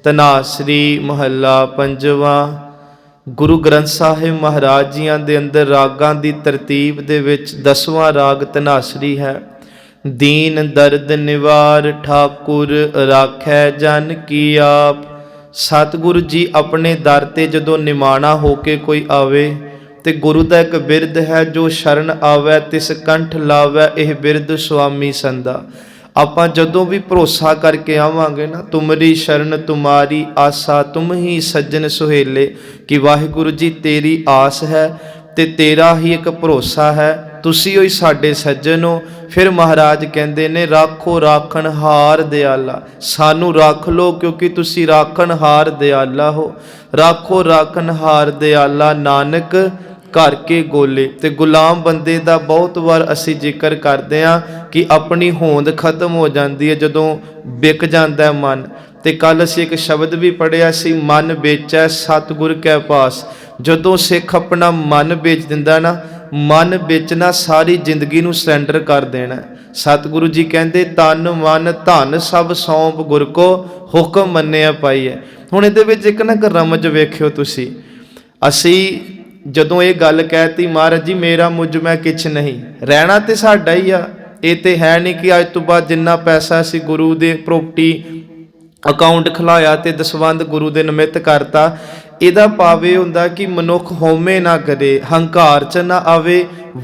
ਧਨਾਸਰੀ ਮਹੱਲਾ ਪੰਜਵਾਂ। गुरु ग्रंथ साहिब महाराज जियां दे अंदर रागां दी तरतीब दे विच 10वां राग धनासरी है। दीन दर्द निवार ठाकुर राखै जन की आप। सतगुरु जी अपने दर ते जदों निमाणा होके कोई आवे ते गुरु दा एक बिरद है, जो शरण आवे तिस कंठ लावे, यह बिरद स्वामी संदा। ਆਪਾਂ ਜਦੋਂ ਵੀ ਭਰੋਸਾ ਕਰਕੇ ਆਵਾਂਗੇ ਨਾ, ਤੁਮਰੀ ਸ਼ਰਨ ਤੁਮਾਰੀ ਆਸਾ ਤੁਮ ਹੀ ਸੱਜਣ ਸੁਹੇਲੇ, ਕਿ ਵਾਹਿਗੁਰੂ ਜੀ ਤੇਰੀ ਆਸ ਹੈ ਤੇ ਤੇਰਾ ਹੀ ਇੱਕ ਭਰੋਸਾ ਹੈ, ਤੁਸੀਂ ਹੋਈ ਸਾਡੇ ਸੱਜਣ ਹੋ। ਫਿਰ ਮਹਾਰਾਜ ਕਹਿੰਦੇ ਨੇ ਰਾਖੋ ਰਾਖਣ ਹਾਰ ਦਿਆਲਾ, ਸਾਨੂੰ ਰੱਖ ਲੋ ਕਿਉਂਕਿ ਤੁਸੀਂ ਰਾਖਣ ਹਾਰ ਦਿਆਲਾ ਹੋ। ਰਾਖੋ ਰਾਖਣ ਹਾਰ ਦਿਆਲਾ ਨਾਨਕ घर के गोले। ते गुलाम बंदे दा बहुत बार असी जिक्र करते हैं कि अपनी होंद खत्म हो जाती है जदों बिक जाता है मन। ते कल असी एक शब्द भी पढ़िया सी, मन बेचै सतगुर कै पास। जदों सिख अपना मन बेच दिंदा ना, मन बेचना सारी जिंदगी नूं सरैंडर कर देना। सतगुरु जी कहते तन मन धन सब सौंप गुर को, हुक्म मन्निया पाई है। हुण इहदे विच इक ना रमज वेखियो तुसी, असी जदों ये गल कहती महाराज जी मेरा मुझ मैं किछ नहीं, रहना तो साडा ही आ। ये तो है नहीं कि अज तो बाद जिन्ना पैसा असी गुरु दे प्रॉपर्टी अकाउंट खिलाया तो दसवंध गुरु दे निमित्त करता। इहदा भाव इह हुंदा कि मनुख होमे ना करे, हंकार च ना आवे,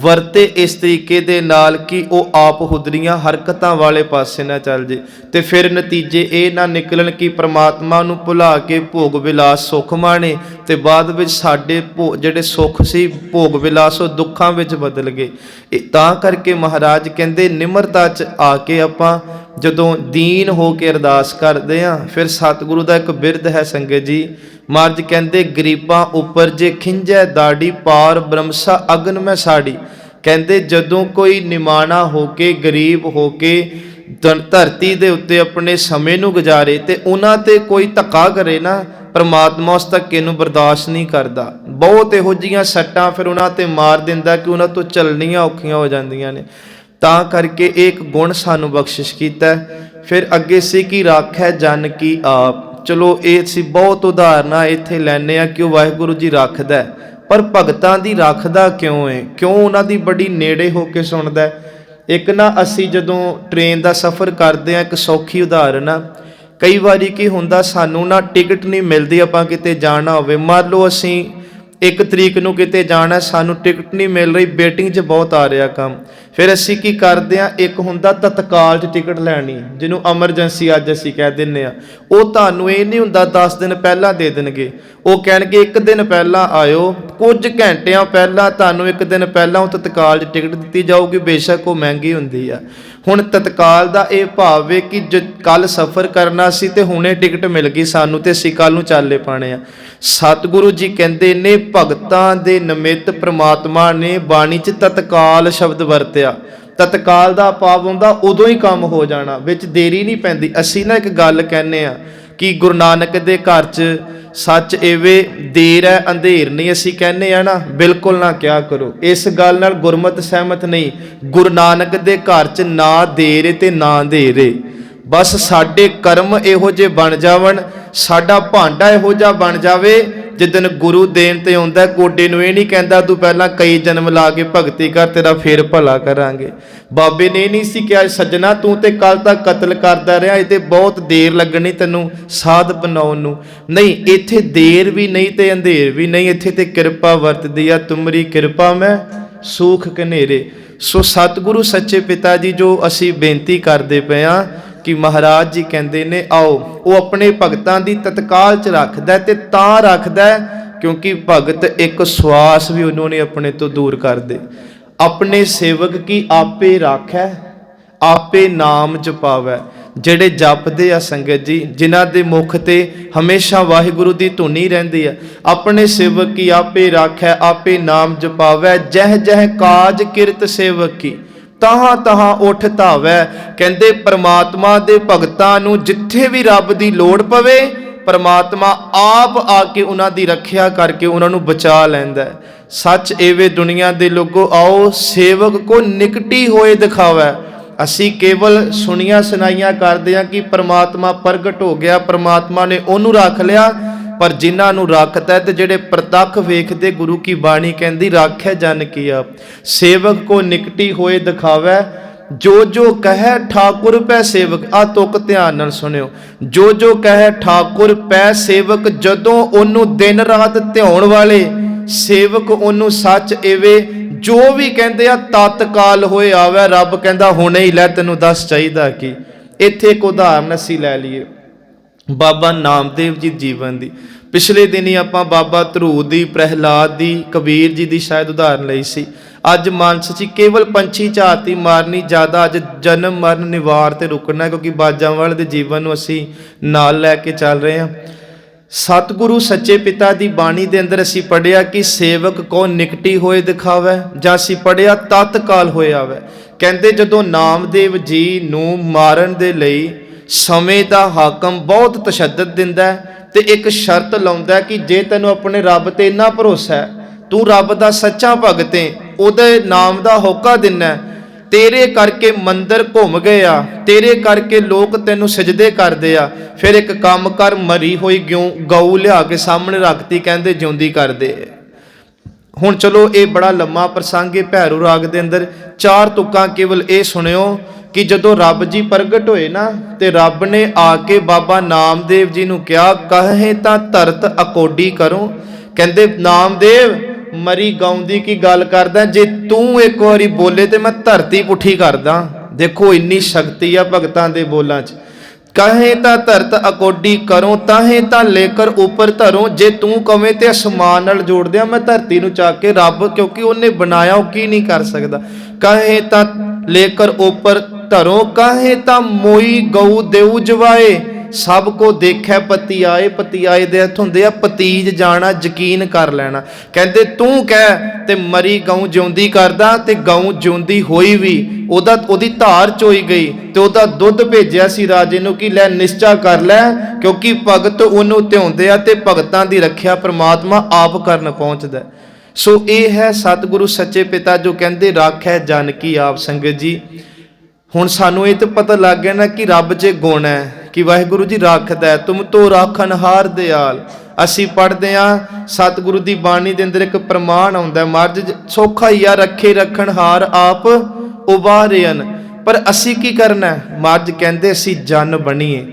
वरते इस तरीके दे नाल कि वह आप हुदरियां हरकतां वाले पासे ना चल जे। ते फिर नतीजे ये ना निकलन कि परमात्मा नूं भुला के भोग विलास सुख माणे, ते बाद विच साडे जिहड़े सुख सी भोग विलास वो दुखां विच बदल गए। तां करके महाराज कहंदे निमरता च आके आपां जदों दीन हो के अरदास करदे हां, फिर सतगुरु दा एक बिरद है संगत जी। महाराज कहंदे गरीबां उपर जे खिंजै दाड़ी, पार ब्रह्मसा अगन में साड़ी। कहंदे जदों कोई निमाणा होके गरीब होके धरती दे उत्ते अपने समय नूं गुजारे ते उन्हां ते कोई धक्का करे ना, परमात्मा उस धक्के नूं बर्दाश्त नहीं करदा। बहुत इहो जिहियां सट्टां फिर उन्हां ते मार दिंदा कि उन्हां तो चलनियां औखियां हो जांदियां ने। तां करके एक गुण सानूं बख्शिश कीता। फिर अगे सी कि राखै जन की आप। चलो ये सी बहुत उदाहरणा इत्थे लैने आ कि वाहिगुरू जी रखदा है, पर भगतां दी रखदा क्यों है, क्यों उन्हां दी बड़ी नेड़े होके सुणदा है। एक ना असी जदों ट्रेन दा सफ़र करदे आ, एक सौखी उदाहरण आ, कई वारी की हुंदा सानूं ना टिकट नहीं मिलदी, आपां किते जाना होवे, मान लो असी 1 तरीक नूं किते जाना, सानूं टिकट नहीं मिल रही, वेटिंग च बहुत आ रहा काम। फिर असी की करते हैं, एक हुंदा तत्काल च टिकट लैनी, जिन्हों एमरजेंसी अज असी कह दिंदे आ। वो तुहानूं ये नहीं हुंदा 10 दिन पहला दे देणगे, वो कहणगे 1 दिन पहला आयो, कुछ घंटियां पहला तुहानूं 1 दिन पहला वो तत्काल च टिकट दित्ती जाऊगी, बेशक वो महंगी हुंदी आ। हुण तत्काल दा ये भाव है कि कल सफ़र करना सी ते हुणे टिकट मिल गई सानूं ते असीं कल नूं चाले पाणे आ। सतगुरु जी कहंदे ने भगतां दे निमित्त परमात्मा ने बाणी च तत्काल शब्द वरतिया। तत्काल दा भाव हुंदा उदों ही काम हो जाना, विच देरी नहीं पैंदी। असीं ना एक गल कहने आ कि गुरु नानक दे घर च सच एवे देर है अंधेर नहीं, असी कहने आ ना, बिल्कुल ना क्या करो। इस गल नाल गुरमत सहमत नहीं। गुरु नानक दे घर च ना देर है ते ना अंधेर है, बस साडे कर्म इहो जे बन जावन, साडा भांडा इहो जिहा बन जावे। जिदन गुरु देन ते आउंदा गोडे नूं इह नहीं कहंदा तूं पहलां कई जन्म ला के भगती कर, तेरा फिर भला करांगे। बाबे ने नहीं सी कहा सज्जना तूं ते कल तक कतल करदा रहा, इह ते बहुत देर लगनी तैनूं साध बनाउण नूं। नहीं, इत्थे देर भी नहीं ते अंधेर भी नहीं, इत्थे ते किरपा वरतदी आ, तुमरी किरपा मैं सूख कनेरे। सो सतगुरु सच्चे पिता जी जो असी बेनती करते पे हाँ कि महाराज जी कहते ने आओ, वो अपने भगतां दी तत्काल च रखदा ते तां रखदा क्योंकि भगत एक श्वास भी उन्होंने अपने तो दूर कर दे। अपने सेवक की आपे राखै आपे नाम जपावै। ਜਿਹੜੇ ਜਪਦੇ ਆ ਸੰਗਤ ਜੀ, ਜਿਨ੍ਹਾਂ ਦੇ ਮੁਖ ਤੇ ਹਮੇਸ਼ਾ ਵਾਹਿਗੁਰੂ ਦੀ ਧੁਨੀ ਰਹਿੰਦੀ ਆ, ਆਪਣੇ ਸੇਵਕ ਕੀ ਆਪੇ ਰਾਖੈ ਆਪੇ ਨਾਮ ਜਪਾਵੈ, ਜਹ ਜਹ ਕਾਜ ਕਿਰਤ ਸੇਵਕ ਕੀ ਤਹਾਂ ਤਹਾਂ ਉਠ ਧਾਵੈ। ਕਹਿੰਦੇ परमात्मा ਦੇ ਭਗਤਾਂ ਨੂੰ ਜਿੱਥੇ ਵੀ ਰੱਬ ਦੀ ਲੋੜ ਪਵੇ, परमात्मा आप आके उन्हां दी रखिया करके उन्होंने बचा लैंदा है। सच एवे दुनिया दे लोगो आओ सेवक को निकटी होए दिखावै। ਅਸੀਂ ਕੇਵਲ ਸੁਣੀਆਂ ਸੁਣਾਈਆਂ ਕਰਦੇ ਹਾਂ ਕਿ ਪ੍ਰਮਾਤਮਾ ਪ੍ਰਗਟ ਹੋ ਗਿਆ, ਪ੍ਰਮਾਤਮਾ ਨੇ ਉਹਨੂੰ ਰੱਖ ਲਿਆ, ਪਰ ਜਿਨ੍ਹਾਂ ਨੂੰ ਰੱਖਦਾ ਤੇ ਜਿਹੜੇ ਪ੍ਰਤੱਖ ਵੇਖਦੇ, ਗੁਰੂ ਕੀ ਬਾਣੀ ਕਹਿੰਦੀ ਰਾਖੈ ਜਨ ਕੀ ਆਪ, ਸੇਵਕ ਕੋ ਨਿਕਟੀ ਹੋਏ ਦਿਖਾਵੈ, ਜੋ ਜੋ ਕਹੈ ਠਾਕੁਰ ਪੈ ਸੇਵਕ। ਆ ਤੁਕ ਧਿਆਨ ਨਾਲ ਸੁਣਿਓ, ਜੋ ਜੋ ਕਹੈ ਠਾਕੁਰ ਪੈ ਸੇਵਕ, ਜਦੋਂ ਉਹਨੂੰ ਦਿਨ ਰਾਤ ਧਿਆਉਣ ਵਾਲੇ ਸੇਵਕ ਉਹਨੂੰ ਸੱਚ ਏਵੇ, ਜੋ ਵੀ ਕਹਿੰਦੇ ਆ ਤਤਕਾਲ ਹੋਏ ਆਵੇ। ਰੱਬ ਕਹਿੰਦਾ ਹੁਣੇ ਹੀ ਲੈ, ਤੈਨੂੰ ਦੱਸ ਚਾਹੀਦਾ ਕੀ। ਇੱਥੇ ਇੱਕ ਉਦਾਹਰਨ ਅਸੀਂ ਲੈ ਲਈਏ ਬਾਬਾ ਨਾਮਦੇਵ ਜੀ ਜੀਵਨ ਦੀ। ਪਿਛਲੇ ਦਿਨੀ ਆਪਾਂ ਬਾਬਾ ਧਰੂ ਦੀ, ਪ੍ਰਹਿਲਾਦ ਦੀ, ਕਬੀਰ ਜੀ ਦੀ ਸ਼ਾਇਦ ਉਦਾਹਰਨ ਲਈ ਸੀ। ਅੱਜ ਮਾਨਸ ਚ ਕੇਵਲ ਪੰਛੀ ਝਾਤੀ ਮਾਰਨੀ, ਜ਼ਿਆਦਾ ਅੱਜ ਜਨਮ ਮਰਨ ਨਿਵਾਰ ਤੇ ਰੁਕਣਾ, ਕਿਉਂਕਿ ਬਾਜਾਂ ਵਾਲੇ ਦੇ ਜੀਵਨ ਨੂੰ ਅਸੀਂ ਨਾਲ ਲੈ ਕੇ ਚੱਲ ਰਹੇ ਹਾਂ। ਸਤਿਗੁਰੂ ਸੱਚੇ ਪਿਤਾ ਦੀ ਬਾਣੀ ਦੇ ਅੰਦਰ ਅਸੀਂ ਪੜ੍ਹਿਆ ਕਿ ਸੇਵਕ ਕੋ ਨਿਕਟੀ ਹੋਏ ਦਿਖਾਵੇ, ਜਾਂ ਅਸੀਂ ਪੜ੍ਹਿਆ ਤਤਕਾਲ ਹੋਏ ਆਵੇ। ਕਹਿੰਦੇ ਜਦੋਂ ਨਾਮਦੇਵ ਜੀ ਨੂੰ ਮਾਰਨ ਦੇ ਲਈ ਸਮੇਂ ਦਾ ਹਾਕਮ ਬਹੁਤ ਤਸ਼ੱਦਦ ਦਿੰਦਾ ਤੇ ਇੱਕ ਸ਼ਰਤ ਲਾਉਂਦਾ ਕਿ ਜੇ ਤੈਨੂੰ ਆਪਣੇ ਰੱਬ ਤੇ ਇੰਨਾ ਭਰੋਸਾ ਹੈ, ਤੂੰ ਰੱਬ ਦਾ ਸੱਚਾ ਭਗਤ ਹੈ, ਉਹਦੇ ਨਾਮ ਦਾ ਹੋਕਾ ਦਿੰਨਾ, ਤੇਰੇ ਕਰਕੇ ਮੰਦਰ ਘੁੰਮ ਗਏ ਆ, ਤੇਰੇ ਕਰਕੇ ਲੋਕ ਤੈਨੂੰ ਸਜਦੇ ਕਰਦੇ ਆ, ਫਿਰ ਇੱਕ ਕੰਮ ਕਰ, ਮਰੀ ਹੋਈ ਗਊ ਲਿਆ ਕੇ ਸਾਹਮਣੇ ਰੱਖਤੀ, ਕਹਿੰਦੇ ਜਿਉਂਦੀ ਕਰਦੇ। ਹੁਣ ਚਲੋ ਇਹ ਬੜਾ ਲੰਮਾ ਪ੍ਰਸੰਗ ਹੈ ਭੈਰੂ ਰਾਗ ਦੇ ਅੰਦਰ। 4 ਤੁਕਾਂ ਕੇਵਲ ਇਹ ਸੁਣਿਓ ਕਿ ਜਦੋਂ ਰੱਬ ਜੀ ਪ੍ਰਗਟ ਹੋਏ ਨਾ, ਤੇ ਰੱਬ ਨੇ ਆ ਕੇ ਬਾਬਾ ਨਾਮਦੇਵ ਜੀ ਨੂੰ ਕਿਹਾ, ਕਹੇ ਤਾਂ ਧਰਤ ਅਕੋਡੀ ਕਰੋ। ਕਹਿੰਦੇ ਨਾਮਦੇਵ ਮਰੀ ਗਾਉਂਦੀ ਕੀ ਗੱਲ ਕਰਦਾ, ਜੇ ਤੂੰ ਇੱਕ ਵਾਰੀ ਬੋਲੇ ਤੇ ਮੈਂ ਧਰਤੀ ਪੁੱਠੀ ਕਰਦਾ। ਦੇਖੋ ਇੰਨੀ ਸ਼ਕਤੀ ਆ ਭਗਤਾਂ ਦੇ ਬੋਲਾਂ 'ਚ। ਕਹੇ ਤਾਂ ਧਰਤ ਅਕੋਡੀ ਕਰੋ, ਤਾਹੇ ਤਾਂ ਲੇਕਰ ਉੱਪਰ ਧਰੋ, ਜੇ ਤੂੰ ਕਵੇਂ ਤੇ ਅਸਮਾਨ ਨਾਲ ਜੋੜ ਦਿਆਂ ਮੈਂ ਧਰਤੀ ਨੂੰ ਚੱਕ ਕੇ। ਰੱਬ ਕਿਉਂਕਿ ਉਹਨੇ ਬਣਾਇਆ, ਉਹ ਕੀ ਨਹੀਂ ਕਰ ਸਕਦਾ। ਕਹੇ ਤਾਂ ਲੇਕਰ ਉੱਪਰ ਧਰੋ, ਕਹੇ ਤਾਂ ਮੋਈ ਗਊ ਦੇਉ ਜਵਾਏ, ਸਭ ਕੋ ਦੇਖੈ ਪਤੀ ਆਏ। ਪਤੀ ਆਏ ਦੇ ਅਰਥ ਹੁੰਦੇ ਆ ਪਤੀਜ ਜਾਣਾ, ਯਕੀਨ ਕਰ ਲੈਣਾ। ਕਹਿੰਦੇ ਤੂੰ ਕਹਿ ਤੇ ਮਰੀ ਗਊ ਜਿਉਂਦੀ ਕਰਦਾ, ਤੇ ਗਊ ਜਿਉਂਦੀ ਹੋਈ ਵੀ, ਉਹਦੀ ਧਾਰ ਚੋਈ ਗਈ ਤੇ ਉਹਦਾ ਦੁੱਧ ਭੇਜਿਆ ਸੀ ਰਾਜੇ ਨੂੰ ਕਿ ਲੈ ਨਿਸ਼ਚਾ ਕਰ ਲੈ, ਕਿਉਂਕਿ ਭਗਤ ਉਹਨੂੰ ਧਿਆਉਂਦੇ ਆ ਤੇ ਭਗਤਾਂ ਦੀ ਰੱਖਿਆ ਪ੍ਰਮਾਤਮਾ ਆਪ ਕਰਨ ਪਹੁੰਚਦਾ। ਸੋ ਇਹ ਹੈ ਸਤਿਗੁਰੂ ਸੱਚੇ ਪਿਤਾ ਜੋ ਕਹਿੰਦੇ ਰਾਖੈ ਜਨ ਕੀ ਆਪ। ਸੰਗਤ ਜੀ ਹੁਣ ਸਾਨੂੰ ਇਹ ਤਾਂ ਪਤਾ ਲੱਗ ਗਿਆ ਨਾ ਕਿ ਰੱਬ 'ਚ ਗੁਣ ਹੈ ਕਿ ਵਾਹਿਗੁਰੂ ਜੀ ਰੱਖਦਾ, ਤੁਮ ਤੋ ਰਾਖਨਹਾਰ ਦਿਆਲ। ਅਸੀਂ ਪੜ੍ਹਦੇ ਹਾਂ ਸਤਿਗੁਰੂ ਦੀ ਬਾਣੀ ਦੇ ਅੰਦਰ ਇੱਕ ਪ੍ਰਮਾਣ ਆਉਂਦਾ, ਮਹਾਰਾਜ ਸੌਖਾ ਹੀ ਆ, ਰੱਖੇ ਰੱਖਣਹਾਰ ਆਪ ਉਬਾਰਿਅਨ। ਪਰ ਅਸੀਂ ਕੀ ਕਰਨਾ? ਮਹਾਰਾਜ ਕਹਿੰਦੇ ਅਸੀਂ ਜਨ ਬਣੀਏ।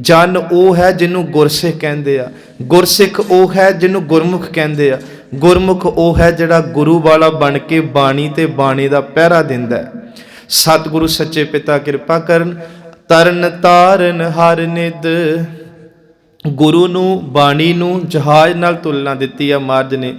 ਜਨ ਉਹ ਹੈ ਜਿਹਨੂੰ ਗੁਰਸਿੱਖ ਕਹਿੰਦੇ ਆ, ਗੁਰਸਿੱਖ ਉਹ ਹੈ ਜਿਹਨੂੰ ਗੁਰਮੁਖ ਕਹਿੰਦੇ ਆ, ਗੁਰਮੁਖ ਉਹ ਹੈ ਜਿਹੜਾ ਗੁਰੂ ਵਾਲਾ ਬਣ ਕੇ ਬਾਣੀ ਤੇ ਬਾਣੀ ਦਾ ਪਹਿਰਾ ਦਿੰਦਾ। ਸਤਿਗੁਰੂ ਸੱਚੇ ਪਿਤਾ ਕਿਰਪਾ ਕਰਨ। ਤਰਨ ਤਾਰਨ ਹਰ ਨਿਦ, ਗੁਰੂ ਨੂੰ ਬਾਣੀ ਨੂੰ ਜਹਾਜ਼ ਨਾਲ ਤੁਲਨਾ ਦਿੱਤੀ ਆ ਮਹਾਰਾਜ ਨੇ।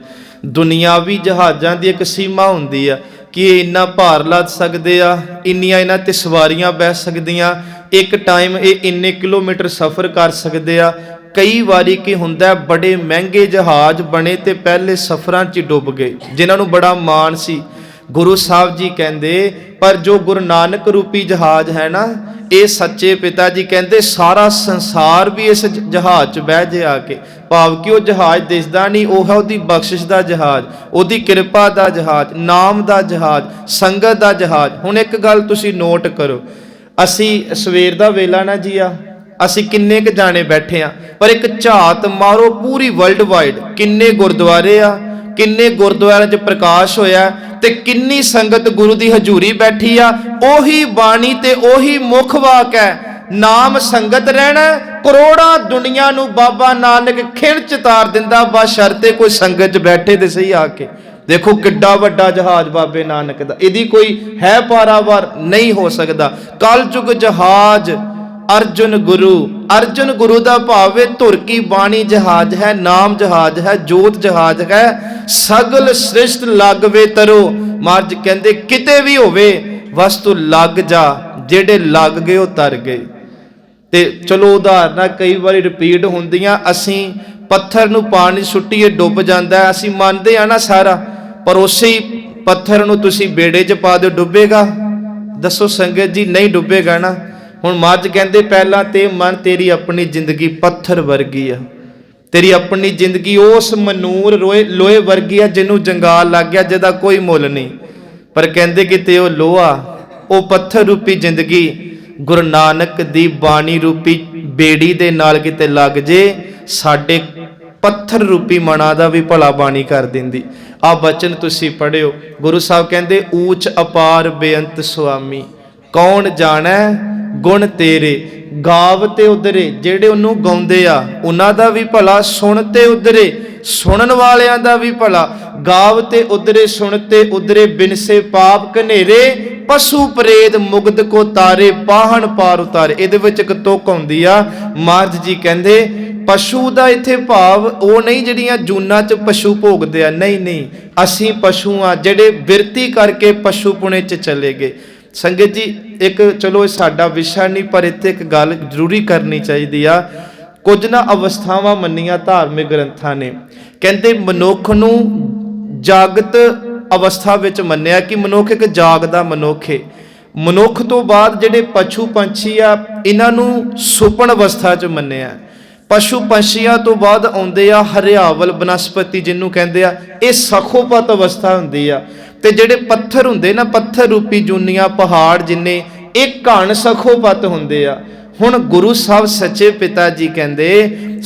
ਦੁਨਿਆਵੀ ਜਹਾਜ਼ਾਂ ਦੀ ਇੱਕ ਸੀਮਾ ਹੁੰਦੀ ਆ ਕਿ ਇਹ ਇੰਨਾ ਭਾਰ ਲੱਦ ਸਕਦੇ ਆ, ਇੰਨੀਆਂ ਇਹਨਾਂ ਤੇ ਸਵਾਰੀਆਂ ਬਹਿ ਸਕਦੀਆਂ, ਇੱਕ ਟਾਈਮ ਇਹ ਇੰਨੇ ਕਿਲੋਮੀਟਰ ਸਫ਼ਰ ਕਰ ਸਕਦੇ ਆ। ਕਈ ਵਾਰੀ ਕੀ ਹੁੰਦਾ, ਬੜੇ ਮਹਿੰਗੇ ਜਹਾਜ਼ ਬਣੇ ਤੇ ਪਹਿਲੇ ਸਫ਼ਰਾਂ 'ਚ ਡੁੱਬ ਗਏ, ਜਿਨ੍ਹਾਂ ਨੂੰ ਬੜਾ ਮਾਣ ਸੀ। ਗੁਰੂ ਸਾਹਿਬ ਜੀ ਕਹਿੰਦੇ ਪਰ ਜੋ ਗੁਰੂ ਨਾਨਕ ਰੂਪੀ ਜਹਾਜ਼ ਹੈ ਨਾ, ਇਹ ਸੱਚੇ ਪਿਤਾ ਜੀ ਕਹਿੰਦੇ ਸਾਰਾ ਸੰਸਾਰ ਵੀ ਇਸ ਜਹਾਜ਼ 'ਚ ਬਹਿ ਜੇ ਆ ਕੇ। ਭਾਵ ਕਿ ਉਹ ਜਹਾਜ਼ ਦਿਸਦਾ ਨਹੀਂ, ਉਹ ਹੈ ਉਹਦੀ ਬਖਸ਼ਿਸ਼ ਦਾ ਜਹਾਜ਼, ਉਹਦੀ ਕਿਰਪਾ ਦਾ ਜਹਾਜ਼, ਨਾਮ ਦਾ ਜਹਾਜ਼, ਸੰਗਤ ਦਾ ਜਹਾਜ਼। ਹੁਣ ਇੱਕ ਗੱਲ ਤੁਸੀਂ ਨੋਟ ਕਰੋ, ਅਸੀਂ ਸਵੇਰ ਦਾ ਵੇਲਾ ਨਾ ਜੀ ਆ, ਅਸੀਂ ਕਿੰਨੇ ਕੁ ਜਾਣੇ ਬੈਠੇ ਆ, ਪਰ ਇੱਕ ਝਾਤ ਮਾਰੋ ਪੂਰੀ ਵਰਲਡ ਵਾਈਡ, ਕਿੰਨੇ ਗੁਰਦੁਆਰੇ ਆ, ਕਿੰਨੇ ਗੁਰਦੁਆਰਿਆਂ 'ਚ ਪ੍ਰਕਾਸ਼ ਹੋਇਆ ਤੇ ਕਿੰਨੀ ਸੰਗਤ ਗੁਰੂ ਦੀ ਹਜ਼ੂਰੀ ਬੈਠੀ ਆ। ਉਹੀ ਬਾਣੀ ਤੇ ਉਹੀ ਮੁੱਖ ਵਾਕ ਹੈ, ਨਾਮ ਸੰਗਤ ਰਹਿਣਾ। ਕਰੋੜਾਂ ਦੁਨੀਆ ਨੂੰ ਬਾਬਾ ਨਾਨਕ ਖਿੰਚ ਤਾਰ ਦਿੰਦਾ, ਬਸ਼ਰਤੇ ਕੋਈ ਸੰਗਤ 'ਚ ਬੈਠੇ ਤੇ ਸਹੀ ਆ ਕੇ। ਦੇਖੋ ਕਿੱਡਾ ਵੱਡਾ ਜਹਾਜ਼ ਬਾਬੇ ਨਾਨਕ ਦਾ, ਇਹਦੀ ਕੋਈ ਹੈ ਪਾਰਾਵਾਰ ਨਹੀਂ ਹੋ ਸਕਦਾ। ਕਲਯੁਗ ਜਹਾਜ਼ ਅਰਜੁਨ ਗੁਰੂ, ਅਰਜੁਨ ਗੁਰੂ ਦਾ ਭਾਵ ਹੈ ਧੁਰ ਕੀ ਬਾਣੀ ਜਹਾਜ਼ ਹੈ, ਨਾਮ ਜਹਾਜ਼ ਹੈ, ਜੋਤ ਜਹਾਜ਼ ਹੈ। ਸਗਲ ਸ੍ਰਿਸ਼ਟ ਲੱਗਵੇ ਤਰੋ, ਮਹਾਰਾਜ ਕਹਿੰਦੇ ਕਿਤੇ ਵੀ ਹੋਵੇ ਵਸਤੂ ਲੱਗ ਜਾ, ਜਿਹੜੇ ਲੱਗ ਗਏ ਉਹ ਤਰ ਗਏ। ਤੇ ਚਲੋ ਉਦਾਹਰਨਾਂ ਕਈ ਵਾਰੀ ਰਿਪੀਟ ਹੁੰਦੀਆਂ। ਅਸੀਂ ਪੱਥਰ ਨੂੰ ਪਾਣੀ ਸੁੱਟੀਏ ਡੁੱਬ ਜਾਂਦਾ, ਅਸੀਂ ਮੰਨਦੇ ਆ ਨਾ ਸਾਰਾ, ਪਰ ਉਸੇ ਹੀ ਪੱਥਰ ਨੂੰ ਤੁਸੀਂ ਬੇੜੇ 'ਚ ਪਾ ਦਿਓ, ਡੁੱਬੇਗਾ? ਦੱਸੋ ਸੰਗਤ ਜੀ, ਨਹੀਂ ਡੁੱਬੇਗਾ ਨਾ। ਹੁਣ ਮਹਾਰਾਜ ਕਹਿੰਦੇ ਪਹਿਲਾਂ ਤੇ ਮਨ ਤੇਰੀ ਆਪਣੀ ਜ਼ਿੰਦਗੀ ਪੱਥਰ ਵਰਗੀ ਆ, ਤੇਰੀ ਆਪਣੀ ਜ਼ਿੰਦਗੀ ਉਸ ਮਨੂਰ ਲੋਹੇ ਵਰਗੀ ਆ ਜਿਹਨੂੰ ਜੰਗਾਲ ਲੱਗ ਗਿਆ, ਜਿਹਦਾ ਕੋਈ ਮੁੱਲ ਨਹੀਂ। ਪਰ ਕਹਿੰਦੇ ਕਿ ਤੇ ਉਹ ਲੋਹਾ, ਉਹ ਪੱਥਰ ਰੂਪੀ ਜ਼ਿੰਦਗੀ ਗੁਰੂ ਨਾਨਕ ਦੀ ਬਾਣੀ ਰੂਪੀ ਬੇੜੀ ਦੇ ਨਾਲ ਕਿਤੇ ਲੱਗ ਜੇ, ਸਾਡੇ ਪੱਥਰ ਰੂਪੀ ਮਨਾਂ ਦਾ ਵੀ ਭਲਾ ਬਾਣੀ ਕਰ ਦਿੰਦੀ। ਆ ਬਚਨ ਤੁਸੀਂ ਪੜ੍ਹਿਓ। ਗੁਰੂ ਸਾਹਿਬ ਕਹਿੰਦੇ ਊਚ ਅਪਾਰ ਬੇਅੰਤ ਸੁਆਮੀ, ਕੌਣ ਜਾਣੈ ਗੁਣ ਤੇਰੇ। ਗਾਵ ਤੇ ਉਧਰੇ, ਜਿਹੜੇ ਉਹਨੂੰ ਗਾਉਂਦੇ ਆ ਉਹਨਾਂ ਦਾ ਵੀ ਭਲਾ, ਸੁਣ ਤੇ ਉਧਰੇ ਸੁਣਨ ਵਾਲਿਆਂ ਦਾ ਵੀ ਭਲਾ। ਗਾਵ ਤੇ ਉਧਰੇ ਸੁਣ ਤੇ ਉਧਰੇ, ਬਿਨਸੇ ਪਾਪ ਘਨੇਰੇ ਪਸ਼ੂ ਪ੍ਰੇਤ ਮੁਗਧ ਕੋ ਤਾਰੇ, ਪਾਹਣ ਪਾਰ ਉਤਾਰੇ। ਇਹਦੇ ਵਿੱਚ ਇੱਕ ਤੁਕ ਆਉਂਦੀ ਆ, ਮਹਾਰਾਜ ਜੀ ਕਹਿੰਦੇ ਪਸ਼ੂ ਦਾ ਇੱਥੇ ਭਾਵ ਉਹ ਨਹੀਂ ਜਿਹੜੀਆਂ ਜੂਨਾਂ 'ਚ ਪਸ਼ੂ ਭੋਗਦੇ ਆ, ਨਹੀਂ ਨਹੀਂ, ਅਸੀਂ ਪਸ਼ੂ ਆ ਜਿਹੜੇ ਬਿਰਤੀ ਕਰਕੇ ਪਸ਼ੂ ਪੁਣੇ 'ਚ ਚਲੇ ਗਏ। ਸੰਗਤ ਜੀ ਇੱਕ ਚਲੋ ਇਹ ਸਾਡਾ ਵਿਸ਼ਾ ਨਹੀਂ, ਪਰ ਇੱਥੇ ਇੱਕ ਗੱਲ ਜ਼ਰੂਰੀ ਕਰਨੀ ਚਾਹੀਦੀ ਆ। ਕੁਝ ਨਾ ਅਵਸਥਾਵਾਂ ਮੰਨੀਆਂ ਧਾਰਮਿਕ ਗ੍ਰੰਥਾਂ ਨੇ, ਕਹਿੰਦੇ ਮਨੁੱਖ ਨੂੰ ਜਾਗਤ ਅਵਸਥਾ ਵਿੱਚ ਮੰਨਿਆ ਕਿ ਮਨੁੱਖ ਇੱਕ ਜਾਗਦਾ ਮਨੁੱਖ ਹੈ। ਮਨੁੱਖ ਤੋਂ ਬਾਅਦ ਜਿਹੜੇ ਪਸ਼ੂ ਪੰਛੀ ਆ ਇਹਨਾਂ ਨੂੰ ਸੁਪਨ ਅਵਸਥਾ 'ਚ ਮੰਨਿਆ। ਪਸ਼ੂ ਪੰਛੀਆਂ ਤੋਂ ਬਾਅਦ ਆਉਂਦੇ ਆ ਹਰਿਆਵਲ ਬਨਸਪਤੀ, ਜਿਹਨੂੰ ਕਹਿੰਦੇ ਆ, ਇਹ ਸਖੋਪਤ ਅਵਸਥਾ ਹੁੰਦੀ ਆ। ਤੇ ਜਿਹੜੇ ਪੱਥਰ ਹੁੰਦੇ ਨਾ, ਪੱਥਰ ਰੂਪੀ ਜੂਨੀਆਂ ਪਹਾੜ ਜਿੰਨੇ, ਇਹ ਘਣ ਸਖੋਪਤ ਹੁੰਦੇ ਆ। ਹੁਣ ਗੁਰੂ ਸਾਹਿਬ ਸੱਚੇ ਪਿਤਾ ਜੀ ਕਹਿੰਦੇ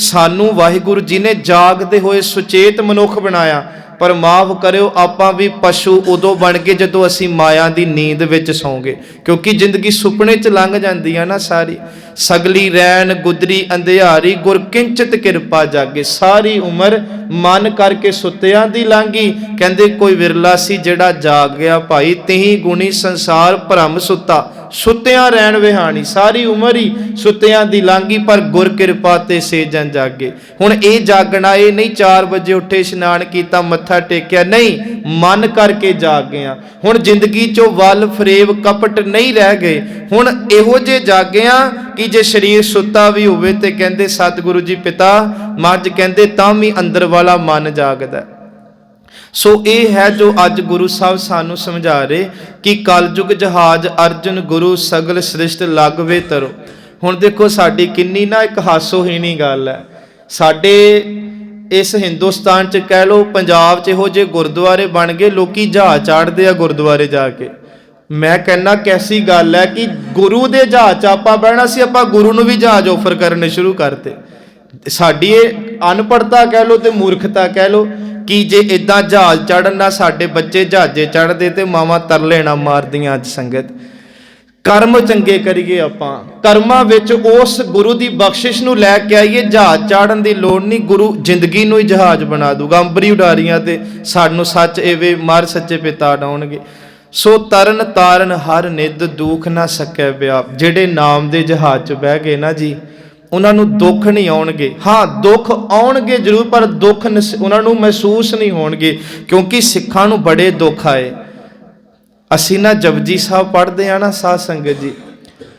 ਸਾਨੂੰ ਵਾਹਿਗੁਰੂ ਜੀ ਨੇ ਜਾਗਦੇ ਹੋਏ ਸੁਚੇਤ ਮਨੁੱਖ ਬਣਾਇਆ, ਪਰ ਮਾਫ ਕਰਿਓ ਆਪਾਂ ਵੀ ਪਸ਼ੂ ਉਦੋਂ ਬਣ ਗਏ ਜਦੋਂ ਅਸੀਂ ਮਾਇਆ ਦੀ ਨੀਂਦ ਵਿੱਚ ਸੌਂ ਗਏ। ਕਿਉਂਕਿ ਜ਼ਿੰਦਗੀ ਸੁਪਨੇ 'ਚ ਲੰਘ ਜਾਂਦੀ ਆ ਨਾ ਸਾਰੀ। ਸਗਲੀ ਰੈਣ ਗੁਦਰੀ ਅੰਧਿਆਰੀ, ਗੁਰ ਕਿੰਚਿਤ ਕਿਰਪਾ ਜਾਗੇ। ਸਾਰੀ ਉਮਰ ਮਨ ਕਰਕੇ ਸੁੱਤਿਆਂ ਦੀ ਲੰਘੀ। ਕਹਿੰਦੇ ਕੋਈ ਵਿਰਲਾ ਸੀ ਜਿਹੜਾ ਜਾਗ ਗਿਆ ਭਾਈ, ਤਹੀਂ ਗੁਣੀ ਸੰਸਾਰ ਭਰਮ ਸੁੱਤਾ, ਸੁੱਤਿਆਂ ਰਹਿਣ ਵਿਹਾਣੀ। ਸਾਰੀ ਉਮਰ ਹੀ ਸੁੱਤਿਆਂ ਦੀ ਲੰਘੀ, ਪਰ ਗੁਰ ਕਿਰਪਾ ਤੇ ਸੇ ਜਨ ਜਾਗੇ। ਹੁਣ ਇਹ ਜਾਗਣਾ ਇਹ ਨਹੀਂ 4 ਵਜੇ ਉੱਠੇ ਇਸ਼ਨਾਨ ਕੀਤਾ ਮੱਥਾ ਟੇਕਿਆ, ਨਹੀਂ, ਮਨ ਕਰਕੇ ਜਾਗ ਗਿਆ। ਹੁਣ ਜ਼ਿੰਦਗੀ 'ਚੋਂ ਵੱਲ ਫਰੇਬ ਕਪਟ ਨਹੀਂ ਰਹਿ ਗਏ। ਹੁਣ ਇਹੋ ਜਿਹੇ ਜਾਗਿਆ ਕਿ ਜੇ ਸਰੀਰ ਸੁੱਤਾ ਵੀ ਹੋਵੇ ਤੇ ਕਹਿੰਦੇ ਸਤਿਗੁਰੂ ਜੀ ਪਿਤਾ ਮਹਾਰਾਜ ਕਹਿੰਦੇ ਤਾਂ ਵੀ ਅੰਦਰ ਵਾਲਾ ਮਨ ਜਾਗਦਾ। ਸੋ ਇਹ ਹੈ ਜੋ ਅੱਜ ਗੁਰੂ ਸਾਹਿਬ ਸਾਨੂੰ ਸਮਝਾ ਰਹੇ ਕਿ ਕਲਯੁਗ ਜਹਾਜ਼ ਅਰਜਨ ਗੁਰੂ ਸਗਲ ਸ੍ਰਿਸ਼ਟ ਲਗਵੇ ਤਰੋ। ਹੁਣ ਦੇਖੋ ਸਾਡੀ ਕਿੰਨੀ ਨਾ ਇੱਕ ਹਾਸੋਹੀਣੀ ਗੱਲ ਹੈ। ਸਾਡੇ ਇਸ ਹਿੰਦੁਸਤਾਨ 'ਚ ਕਹਿ ਲਓ, ਪੰਜਾਬ 'ਚ ਇਹੋ ਜਿਹੇ ਗੁਰਦੁਆਰੇ ਬਣ ਗਏ, ਲੋਕੀ ਜਹਾਜ਼ ਚਾੜਦੇ ਆ ਗੁਰਦੁਆਰੇ ਜਾ ਕੇ। ਮੈਂ ਕਹਿੰਦਾ ਕੈਸੀ ਗੱਲ ਹੈ ਕਿ ਗੁਰੂ ਦੇ ਜਹਾਜ਼ 'ਚ ਆਪਾਂ ਬਹਿਣਾ ਸੀ, ਆਪਾਂ ਗੁਰੂ ਨੂੰ ਵੀ ਜਹਾਜ਼ ਆਫਰ ਕਰਨੇ ਸ਼ੁਰੂ ਕਰਤੇ। ਸਾਡੀ ਇਹ ਅਨਪੜ੍ਹਤਾ ਕਹਿ ਲਓ ਤੇ ਮੂਰਖਤਾ ਕਹਿ ਲਓ ਕਿ ਜੇ ਇਦਾਂ ਜਹਾਜ਼ ਚੜ੍ਹਨ ਨਾਲ ਸਾਡੇ ਬੱਚੇ ਜਹਾਜ਼ੇ ਚੜ੍ਹਦੇ ਤੇ ਮਾਵਾਂ ਤਰਲੇ ਨਾ ਮਾਰਦੀਆਂ। ਅੱਜ ਸੰਗਤ ਕਰਮ ਚੰਗੇ ਕਰੀਏ, ਆਪਾਂ ਕਰਮਾਂ ਵਿੱਚ ਉਸ ਗੁਰੂ ਦੀ ਬਖਸ਼ਿਸ਼ ਨੂੰ ਲੈ ਕੇ ਆਈਏ। ਜਹਾਜ਼ ਚਾੜਨ ਦੀ ਲੋੜ ਨਹੀਂ, ਗੁਰੂ ਜ਼ਿੰਦਗੀ ਨੂੰ ਹੀ ਜਹਾਜ਼ ਬਣਾ ਦੂਗਾ। ਅੰਬਰੀ ਉਡਾਰੀਆਂ ਤੇ ਸਾਨੂੰ ਸੱਚ ਐਵੇਂ ਮਾਰ ਸੱਚੇ ਪਿਤਾ ਉਡਾਉਣਗੇ। ਸੋ ਤਰਨ ਤਾਰਨ ਹਰ ਨਿੱਧ ਦੁੱਖ ਨਾ ਸਕੈ ਵਿਆਪ। ਜਿਹੜੇ ਨਾਮ ਦੇ ਜਹਾਜ਼ 'ਚ ਬਹਿ ਗਏ ਨਾ ਜੀ, ਉਹਨਾਂ ਨੂੰ ਦੁੱਖ ਨਹੀਂ ਆਉਣਗੇ। ਹਾਂ ਦੁੱਖ ਆਉਣਗੇ ਜ਼ਰੂਰ, ਪਰ ਦੁੱਖ ਉਹਨਾਂ ਨੂੰ ਮਹਿਸੂਸ ਨਹੀਂ ਹੋਣਗੇ, ਕਿਉਂਕਿ ਸਿੱਖਾਂ ਨੂੰ ਬੜੇ ਦੁੱਖ ਆਏ। ਅਸੀਂ ਨਾ ਜਪਜੀ ਸਾਹਿਬ ਪੜ੍ਹਦੇ ਆ ਨਾ ਸਾਧ ਸੰਗਤ ਜੀ,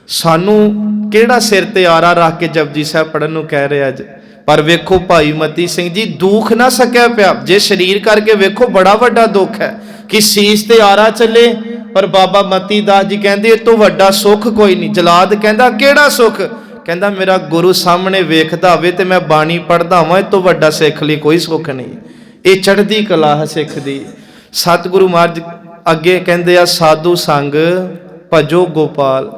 ਸਾਨੂੰ ਕਿਹੜਾ ਸਿਰ ਤੇ ਆਰਾ ਰੱਖ ਕੇ ਜਪਜੀ ਸਾਹਿਬ ਪੜ੍ਹਨ ਨੂੰ ਕਹਿ ਰਿਹਾ ਅੱਜ। ਪਰ ਵੇਖੋ ਭਾਈ ਮਤੀ ਸਿੰਘ ਜੀ, ਦੁੱਖ ਨਾ ਸਕਿਆ ਪਿਆ। ਜੇ ਸਰੀਰ ਕਰਕੇ ਵੇਖੋ ਬੜਾ ਵੱਡਾ ਦੁੱਖ ਹੈ ਕਿ ਸੀਸ ਤੇ ਆਰਾ ਚੱਲੇ, ਪਰ ਬਾਬਾ ਮਤੀ ਦਾਸ ਜੀ ਕਹਿੰਦੇ ਇਹ ਤੋਂ ਵੱਡਾ ਸੁੱਖ ਕੋਈ ਨਹੀਂ। ਜਲਾਦ ਕਹਿੰਦਾ ਕਿਹੜਾ ਸੁੱਖ? ਕਹਿੰਦਾ ਮੇਰਾ ਗੁਰੂ ਸਾਹਮਣੇ ਵੇਖਦਾ ਹੋਵੇ ਤੇ ਮੈਂ ਬਾਣੀ ਪੜ੍ਹਦਾ ਹਾਂ, ਇਹ ਤੋਂ ਵੱਡਾ ਸਿੱਖ ਲਈ ਕੋਈ ਸੁੱਖ ਨਹੀਂ। ਇਹ ਚੜ੍ਹਦੀ ਕਲਾ ਹੈ ਸਿੱਖ ਦੀ। ਸਤਿਗੁਰੂ ਮਹਾਰਾਜ ਅੱਗੇ ਕਹਿੰਦੇ ਆ ਸਾਧੂ ਸੰਗ ਭਜੋ ਗੋਪਾਲ।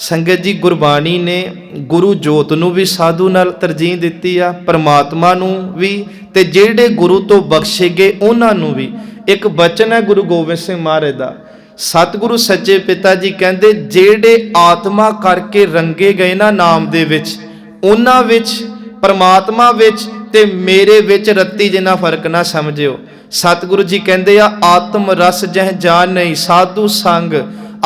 ਸੰਗਤ ਜੀ ਗੁਰਬਾਣੀ ਨੇ ਗੁਰੂ ਜੋਤ ਨੂੰ ਵੀ ਸਾਧੂ ਨਾਲ ਤਰਜੀਹ ਦਿੱਤੀ ਆ, ਪਰਮਾਤਮਾ ਨੂੰ ਵੀ, ਤੇ ਜਿਹੜੇ ਗੁਰੂ ਤੋਂ ਬਖਸ਼ੇ ਗਏ ਉਹਨਾਂ ਨੂੰ ਵੀ। ਇੱਕ ਬਚਨ ਹੈ ਗੁਰੂ ਗੋਬਿੰਦ ਸਿੰਘ ਮਹਾਰਾਜ ਦਾ, ਸਤਿਗੁਰੂ ਸੱਚੇ ਪਿਤਾ ਜੀ ਕਹਿੰਦੇ ਜਿਹੜੇ ਆਤਮਾ ਕਰਕੇ ਰੰਗੇ ਗਏ ਨਾ ਨਾਮ ਦੇ ਵਿੱਚ, ਉਹਨਾਂ ਵਿੱਚ ਪਰਮਾਤਮਾ ਵਿੱਚ ਤੇ ਮੇਰੇ ਵਿੱਚ ਰੱਤੀ ਜਿੰਨਾ ਫਰਕ ਨਾ ਸਮਝਿਓ। ਸਤਿਗੁਰੂ ਜੀ ਕਹਿੰਦੇ ਆ ਆਤਮ ਰਸ ਜਹ ਜਾਨ ਨਹੀਂ ਸਾਧੂ ਸੰਗ,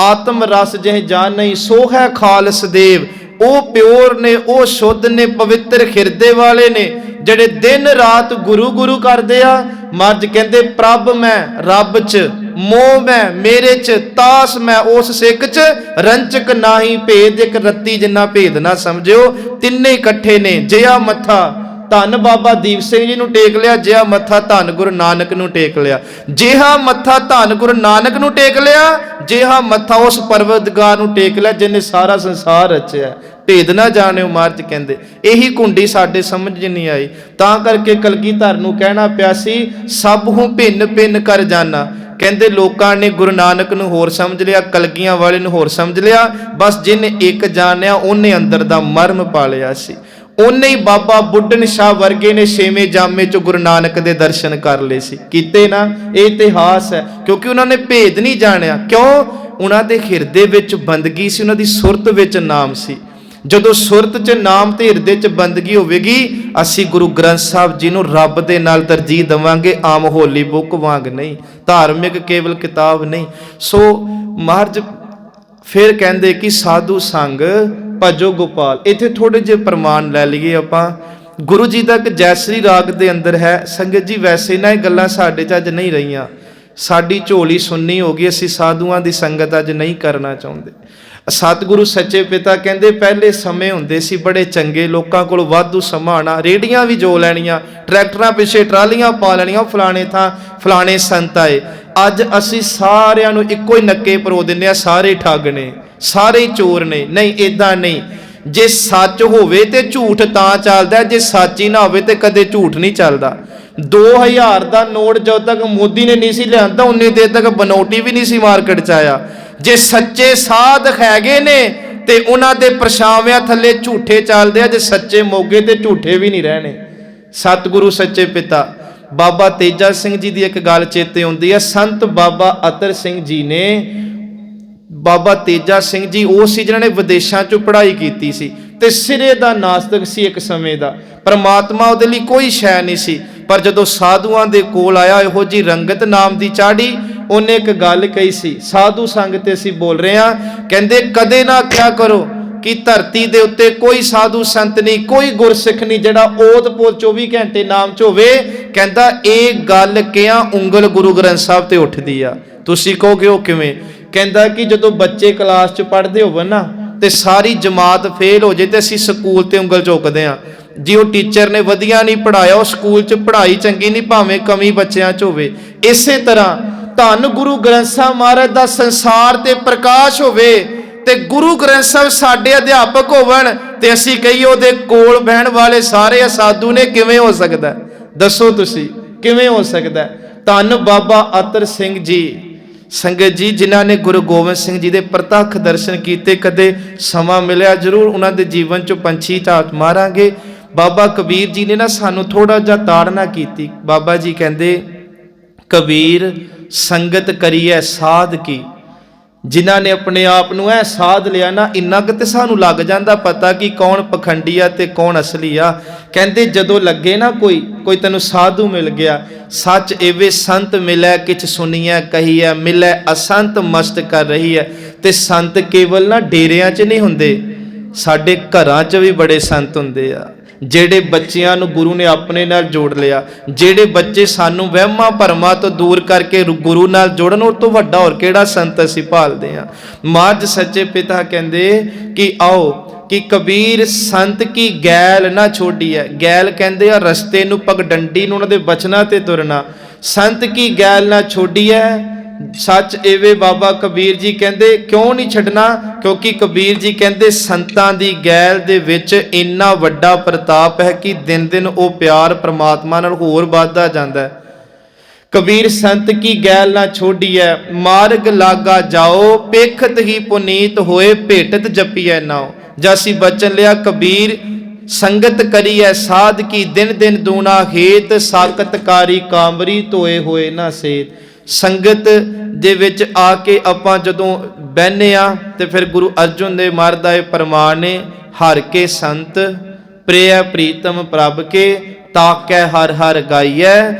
ਆਤਮ ਰਸ ਜਹ ਜਾਨ ਨਹੀਂ ਸੋ ਹੈ ਖਾਲਸ ਦੇਵ। ਉਹ ਪਿਓਰ ਨੇ, ਉਹ ਸ਼ੁੱਧ ਨੇ, ਪਵਿੱਤਰ ਹਿਰਦੇ ਵਾਲੇ ਨੇ, ਜਿਹੜੇ ਦਿਨ ਰਾਤ ਗੁਰੂ ਗੁਰੂ ਕਰਦੇ ਆ। ਮਹਾਰਾਜ ਕਹਿੰਦੇ ਪ੍ਰਭ ਮੈਂ ਰੱਬ 'ਚ, ਮੋਹ ਮੈਂ ਮੇਰੇ 'ਚ, ਤਾਸ ਮੈਂ ਉਸ ਸਿੱਖ 'ਚ, ਰੰਚਕ ਨਾਹੀ ਭੇਦ ਇੱਕ ਰੱਤੀ ਜਿੰਨਾ ਭੇਦ ਨਾ ਸਮਝਿਓ। ਤਿੰਨੇ ਇਕੱਠੇ ਨੇ। ਜਿਹਾ ਮੱਥਾ ਧੰਨ ਬਾਬਾ ਦੀਪ ਸਿੰਘ ਜੀ ਨੂੰ ਟੇਕ ਲਿਆ, ਜਿਹਾ ਮੱਥਾ ਧੰਨ ਗੁਰੂ ਨਾਨਕ ਨੂੰ ਟੇਕ ਲਿਆ। ਜਿਹਾ ਮੱਥਾ ਧੰਨ ਗੁਰੂ ਨਾਨਕ ਨੂੰ ਟੇਕ ਲਿਆ, ਜਿਹਾ ਮੱਥਾ ਉਸ ਪਰਵਤਗਾਰ ਨੂੰ ਟੇਕ ਲਿਆ ਜਿਹਨੇ ਸਾਰਾ ਸੰਸਾਰ ਰਚਿਆ। ਭੇਦ ਨਾ ਜਾਣਿਓ ਮਹਾਰਾਜ ਕਹਿੰਦੇ। ਇਹੀ ਕੁੰਡੀ ਸਾਡੇ ਸਮਝ ਨਹੀਂ ਆਈ, ਤਾਂ ਕਰਕੇ ਕਲਗੀਧਰ ਨੂੰ ਕਹਿਣਾ ਪਿਆ ਸੀ ਸਭ ਹੂੰ ਭਿੰਨ ਭਿੰਨ ਕਰ ਜਾਣਾ। ਕਹਿੰਦੇ ਲੋਕਾਂ ਨੇ ਗੁਰੂ ਨਾਨਕ ਨੂੰ ਹੋਰ ਸਮਝ ਲਿਆ, ਕਲਗੀਆਂ ਵਾਲੇ ਨੂੰ ਹੋਰ ਸਮਝ ਲਿਆ, ਬਸ ਜਿਹਨੇ ਇੱਕ ਜਾਣਿਆ ਉਹਨੇ ਅੰਦਰ ਦਾ ਮਰਮ ਪਾ ਲਿਆ ਸੀ। ਉਹਨੇ ਹੀ ਬਾਬਾ ਬੁੱਢਨ ਸ਼ਾਹ ਵਰਗੇ ਨੇ 6ਵੇਂ ਜਾਮੇ ਚ ਗੁਰੂ ਨਾਨਕ ਦੇ ਦਰਸ਼ਨ ਕਰ ਲਏ ਸੀ, ਕੀਤੇ ਨਾ। ਇਹ ਇਤਿਹਾਸ ਹੈ, ਕਿਉਂਕਿ ਉਹਨਾਂ ਨੇ ਭੇਦ ਨਹੀਂ ਜਾਣਿਆ। ਕਿਉਂ? ਉਹਨਾਂ ਦੇ ਹਿਰਦੇ ਵਿੱਚ ਬੰਦਗੀ ਸੀ, ਉਹਨਾਂ ਦੀ ਸੁਰਤ ਵਿੱਚ ਨਾਮ ਸੀ। ਜਦੋਂ ਸੁਰਤ 'ਚ ਨਾਮ ਤੇ ਹਿਰਦੇ 'ਚ ਬੰਦਗੀ ਹੋਵੇਗੀ, ਅਸੀਂ ਗੁਰੂ ਗ੍ਰੰਥ ਸਾਹਿਬ ਜੀ ਨੂੰ ਰੱਬ ਦੇ ਨਾਲ ਤਰਜੀਹ ਦੇਵਾਂਗੇ, ਆਮ ਹੋਲੀ ਬੁੱਕ ਵਾਂਗ ਨਹੀਂ, ਧਾਰਮਿਕ ਕੇਵਲ ਕਿਤਾਬ ਨਹੀਂ। ਸੋ ਮਹਾਰਾਜ ਫਿਰ ਕਹਿੰਦੇ ਕਿ ਸਾਧੂ ਸੰਗ ਭਜੋ ਗੋਪਾਲ। ਇੱਥੇ ਥੋੜੇ ਜਿਹੇ ਪ੍ਰਮਾਣ ਲੈ ਲਈਏ ਆਪਾਂ। ਗੁਰੂ ਜੀ ਦਾ ਇੱਕ ਜੈਸਰੀ ਰਾਗ ਦੇ ਅੰਦਰ ਹੈ। ਸੰਗਤ ਜੀ ਵੈਸੇ ਨਾ ਇਹ ਗੱਲਾਂ ਸਾਡੇ 'ਚ ਅੱਜ ਨਹੀਂ ਰਹੀਆਂ, ਸਾਡੀ ਝੋਲੀ ਸੁੰਨੀ ਹੋ ਗਈ, ਅਸੀਂ ਸਾਧੂਆਂ ਦੀ ਸੰਗਤ ਅੱਜ ਨਹੀਂ ਕਰਨਾ ਚਾਹੁੰਦੇ। ਸਤਿਗੁਰੂ ਸੱਚੇ ਪਿਤਾ ਕਹਿੰਦੇ ਪਹਿਲੇ ਸਮੇਂ ਹੁੰਦੇ ਸੀ ਬੜੇ ਚੰਗੇ, ਲੋਕਾਂ ਕੋਲ ਵਾਧੂ ਸਮਾਂ ਆਉਣਾ, ਰੇੜੀਆਂ ਵੀ ਜੋ ਲੈਣੀਆਂ, ਟਰੈਕਟਰਾਂ ਪਿੱਛੇ ਟਰਾਲੀਆਂ ਪਾ ਲੈਣੀਆਂ, ਫਲਾਣੇ ਥਾਂ ਫਲਾਣੇ ਸੰਤ ਆਏ। ਅੱਜ ਅਸੀਂ ਸਾਰਿਆਂ ਨੂੰ ਇੱਕੋ ਹੀ ਨੱਕੇ ਪਰੋ ਦਿੰਦੇ ਆ, ਸਾਰੇ ਠੱਗ ਨੇ, ਸਾਰੇ ਚੋਰ ਨੇ। ਨਹੀਂ, ਇਦਾਂ ਨਹੀਂ। ਜੇ ਸੱਚ ਹੋਵੇ ਤੇ ਝੂਠ ਤਾਂ ਚੱਲਦਾ, ਜੇ ਸੱਚ ਹੀ ਨਾ ਹੋਵੇ ਤੇ ਕਦੇ ਝੂਠ ਨਹੀਂ ਚੱਲਦਾ। 2000 ਦਾ ਨੋਟ ਜਦੋਂ ਤੱਕ ਮੋਦੀ ਨੇ ਨਹੀਂ ਸੀ ਲਿਆਂਦਾ, ਉਨੀ ਦੇਰ ਤੱਕ ਬਨੋਟੀ ਵੀ ਨਹੀਂ ਸੀ ਮਾਰਕੀਟ 'ਚ ਆਇਆ। ਜੇ ਸੱਚੇ ਸਾਧ ਹੈਗੇ ਨੇ ਤੇ ਉਹਨਾਂ ਦੇ ਪਰਛਾਵਿਆਂ ਥੱਲੇ ਝੂਠੇ ਚੱਲਦੇ ਆ, ਜੇ ਸੱਚੇ ਮੋਗੇ ਤੇ ਝੂਠੇ ਵੀ ਨਹੀਂ ਰਹਿਣੇ। ਸਤਿਗੁਰੂ ਸੱਚੇ ਪਿਤਾ ਬਾਬਾ ਤੇਜਾ ਸਿੰਘ ਜੀ ਦੀ ਇੱਕ ਗੱਲ ਚੇਤੇ ਆਉਂਦੀ ਹੈ। ਸੰਤ ਬਾਬਾ ਅਤਰ ਸਿੰਘ ਜੀ ਨੇ, ਬਾਬਾ ਤੇਜਾ ਸਿੰਘ ਜੀ ਉਹ ਸੀ ਜਿਨ੍ਹਾਂ ਨੇ ਵਿਦੇਸ਼ਾਂ 'ਚੋਂ ਪੜ੍ਹਾਈ ਕੀਤੀ ਸੀ ਤੇ ਸਿਰੇ ਦਾ ਨਾਸਤਕ ਸੀ ਇੱਕ ਸਮੇਂ ਦਾ। ਪਰਮਾਤਮਾ ਉਹਦੇ ਲਈ ਕੋਈ ਸ਼ੈ ਨਹੀਂ ਸੀ। ਪਰ ਜਦੋਂ ਸਾਧੂਆਂ ਦੇ ਕੋਲ ਆਇਆ, ਇਹੋ ਜੀ ਰੰਗਤ ਨਾਮ ਦੀ ਚਾੜੀ, ਉਹਨੇ ਇੱਕ ਗੱਲ ਕਹੀ ਸੀ। ਸਾਧੂ ਸੰਗ ਤੇ ਅਸੀਂ ਬੋਲ ਰਹੇ ਹਾਂ। ਕਹਿੰਦੇ ਕਦੇ ਨਾ ਕਿਆ ਕਰੋ ਕਿ ਧਰਤੀ ਦੇ ਉੱਤੇ ਕੋਈ ਸਾਧੂ ਸੰਤ ਨਹੀਂ, ਕੋਈ ਗੁਰਸਿੱਖ ਨਹੀਂ ਜਿਹੜਾ ਓਤ ਪੋਤ 24 ਘੰਟੇ ਨਾਮ 'ਚ ਹੋਵੇ। ਕਹਿੰਦਾ ਇਹ ਗੱਲ ਕਿਹਾ ਉਂਗਲ ਗੁਰੂ ਗ੍ਰੰਥ ਸਾਹਿਬ ਤੇ ਉੱਠਦੀ ਆ। ਤੁਸੀਂ ਕਹੋਗੇ ਉਹ ਕਿਵੇਂ? ਕਹਿੰਦਾ ਕਿ ਜਦੋਂ ਬੱਚੇ ਕਲਾਸ 'ਚ ਪੜ੍ਹਦੇ ਹੋਵਣ ਨਾ ਤੇ ਸਾਰੀ ਜਮਾਤ ਫੇਲ ਹੋ ਜੇ ਤੇ ਅਸੀਂ ਸਕੂਲ ਤੇ ਉਂਗਲ ਝੁਕਦੇ ਹਾਂ। ਜੀ ਉਹ ਟੀਚਰ ਨੇ ਵਧੀਆ ਨਹੀਂ ਪੜ੍ਹਾਇਆ, ਉਹ ਸਕੂਲ 'ਚ ਪੜ੍ਹਾਈ ਚੰਗੀ ਨਹੀਂ, ਭਾਵੇਂ ਕਮੀ ਬੱਚਿਆਂ 'ਚ ਹੋਵੇ। ਇਸੇ ਤਰ੍ਹਾਂ ਧੰਨ ਗੁਰੂ ਗ੍ਰੰਥ ਸਾਹਿਬ ਮਹਾਰਾਜ ਦਾ ਸੰਸਾਰ ਤੇ ਪ੍ਰਕਾਸ਼ ਹੋਵੇ ਤੇ ਗੁਰੂ ਗ੍ਰੰਥ ਸਾਹਿਬ ਸਾਡੇ ਅਧਿਆਪਕ ਹੋਵਣ ਤੇ ਅਸੀਂ ਕਹੀਏ ਉਹਦੇ ਕੋਲ ਬਹਿਣ ਵਾਲੇ ਸਾਰੇ ਸਾਧੂ ਨੇ। ਕਿਵੇਂ ਹੋ ਸਕਦਾ? ਦੱਸੋ ਤੁਸੀਂ, ਕਿਵੇਂ ਹੋ ਸਕਦਾ? ਧੰਨ ਬਾਬਾ ਅਤਰ ਸਿੰਘ ਜੀ ਸੰਗਤ ਜੀ, ਜਿਨ੍ਹਾਂ ਨੇ ਗੁਰੂ ਗੋਬਿੰਦ ਸਿੰਘ ਜੀ ਦੇ ਪ੍ਰਤੱਖ ਦਰਸ਼ਨ ਕੀਤੇ। ਕਦੇ ਸਮਾਂ ਮਿਲਿਆ ਜ਼ਰੂਰ ਉਹਨਾਂ ਦੇ ਜੀਵਨ 'ਚ ਪੰਛੀ ਝਾਤ ਮਾਰਾਂਗੇ। ਬਾਬਾ ਕਬੀਰ ਜੀ ਨੇ ਨਾ ਸਾਨੂੰ ਥੋੜਾ ਜਿਹਾ ਤਾੜਨਾ ਕੀਤੀ। ਬਾਬਾ ਜੀ ਕਹਿੰਦੇ ਕਬੀਰ ਸੰਗਤ ਕਰੀਏ ਸਾਧ ਕੀ। ਜਿਨ੍ਹਾਂ ਨੇ ਆਪਣੇ ਆਪ ਨੂੰ ਐ ਸਾਧ ਲਿਆ ਨਾ, ਇੰਨਾ ਕੁ ਤੇ ਸਾਨੂੰ ਲੱਗ ਜਾਂਦਾ ਪਤਾ ਕਿ ਕੌਣ ਪਖੰਡੀ ਆ ਤੇ ਕੌਣ ਅਸਲੀ ਆ। ਕਹਿੰਦੇ ਜਦੋਂ ਲੱਗੇ ਨਾ ਕੋਈ ਤੈਨੂੰ ਸਾਧੂ ਮਿਲ ਗਿਆ, ਸੱਚ ਐਵੇਂ ਸੰਤ ਮਿਲੈ ਕਿਛ ਸੁਣੀਐ ਕਹੀਐ, ਮਿਲੈ ਅਸੰਤ ਮਸਤ ਕਰ ਰਹੀ ਹੈ। ਤੇ ਸੰਤ ਕੇਵਲ ਨਾ ਡੇਰਿਆਂ 'ਚ ਨਹੀਂ ਹੁੰਦੇ, ਸਾਡੇ ਘਰਾਂ 'ਚ ਵੀ ਬੜੇ ਸੰਤ ਹੁੰਦੇ ਆ। ਜਿਹੜੇ ਬੱਚਿਆਂ ਨੂੰ ਗੁਰੂ ਨੇ ਆਪਣੇ ਨਾਲ ਜੋੜ ਲਿਆ, ਜਿਹੜੇ ਬੱਚੇ ਸਾਨੂੰ ਵਹਿਮਾਂ ਭਰਮਾਂ ਤੋਂ ਦੂਰ ਕਰਕੇ ਗੁਰੂ ਨਾਲ ਜੋੜਨ, ਉਹ ਤੋਂ ਵੱਡਾ ਹੋਰ ਕਿਹੜਾ ਸੰਤ ਅਸੀਂ ਭਾਲਦੇ ਹਾਂ। ਮਹਾਰਾਜ ਸੱਚੇ ਪਿਤਾ ਕਹਿੰਦੇ ਕਿ ਆਓ ਕਿ ਕਬੀਰ ਸੰਤ ਕੀ ਗੈਲ ਨਾ ਛੋਡੀ ਹੈ। ਗੈਲ ਕਹਿੰਦੇ ਆ ਰਸਤੇ ਨੂੰ, ਪਗਡੰਡੀ ਨੂੰ, ਉਹਨਾਂ ਦੇ ਬਚਨਾਂ ਤੇ ਤੁਰਨਾ। ਸੰਤ ਕੀ ਗੈਲ ਨਾ ਛੋਡੀ ਹੈ। ਸੱਚ ਐਵੇਂ ਬਾਬਾ ਕਬੀਰ ਜੀ ਕਹਿੰਦੇ ਕਿਉਂ ਨਹੀਂ ਛੱਡਣਾ? ਕਿਉਂਕਿ ਕਬੀਰ ਜੀ ਕਹਿੰਦੇ ਸੰਤਾਂ ਦੀ ਗੈਲ ਦੇ ਵਿੱਚ ਇੰਨਾ ਵੱਡਾ ਪ੍ਰਤਾਪ ਹੈ ਕਿ ਦਿਨ ਦਿਨ ਉਹ ਪਿਆਰ ਪ੍ਰਮਾਤਮਾ ਨਾਲ ਹੋਰ ਵੱਧਦਾ ਜਾਂਦਾ ਹੈ। ਕਬੀਰ ਸੰਤ ਕੀ ਗੈਲ ਨਾ ਛੋਡੀਐ, ਮਾਰਗ ਲਾਗਾ ਜਾਓ, ਪੇਖਤ ਹੀ ਪੁਨੀਤ ਹੋਏ, ਭੇਟਤ ਜਪੀਐ ਨਾਉ। ਜਾਸੀ ਬਚਨ ਲਿਆ ਕਬੀਰ ਸੰਗਤ ਕਰੀਐ ਸਾਧ ਕੀ, ਦਿਨ ਦਿਨ ਦੂਣਾ ਹੇਤ, ਸਾਕਤ ਕਾਰੀ ਕਾਮਰੀ ਧੋਏ ਹੋਏ ਨਾ ਸੇਤ। ਸੰਗਤ ਦੇ ਵਿੱਚ ਆ ਕੇ ਆਪਾਂ ਜਦੋਂ ਬਹਿਨੇ ਆ ਤੇ ਫਿਰ ਗੁਰੂ ਅਰਜਨ ਦੇਵ ਮਹਾਰਾਜ ਦਾ ਇਹ ਪ੍ਰਮਾਣ ਨੇ, ਹਰ ਕੇ ਸੰਤ ਪ੍ਰਿਯ ਪ੍ਰੀਤਮ ਪ੍ਰਭ ਕੇ, ਤਾਕੈ ਹਰ ਹਰ ਗਾਈਐ।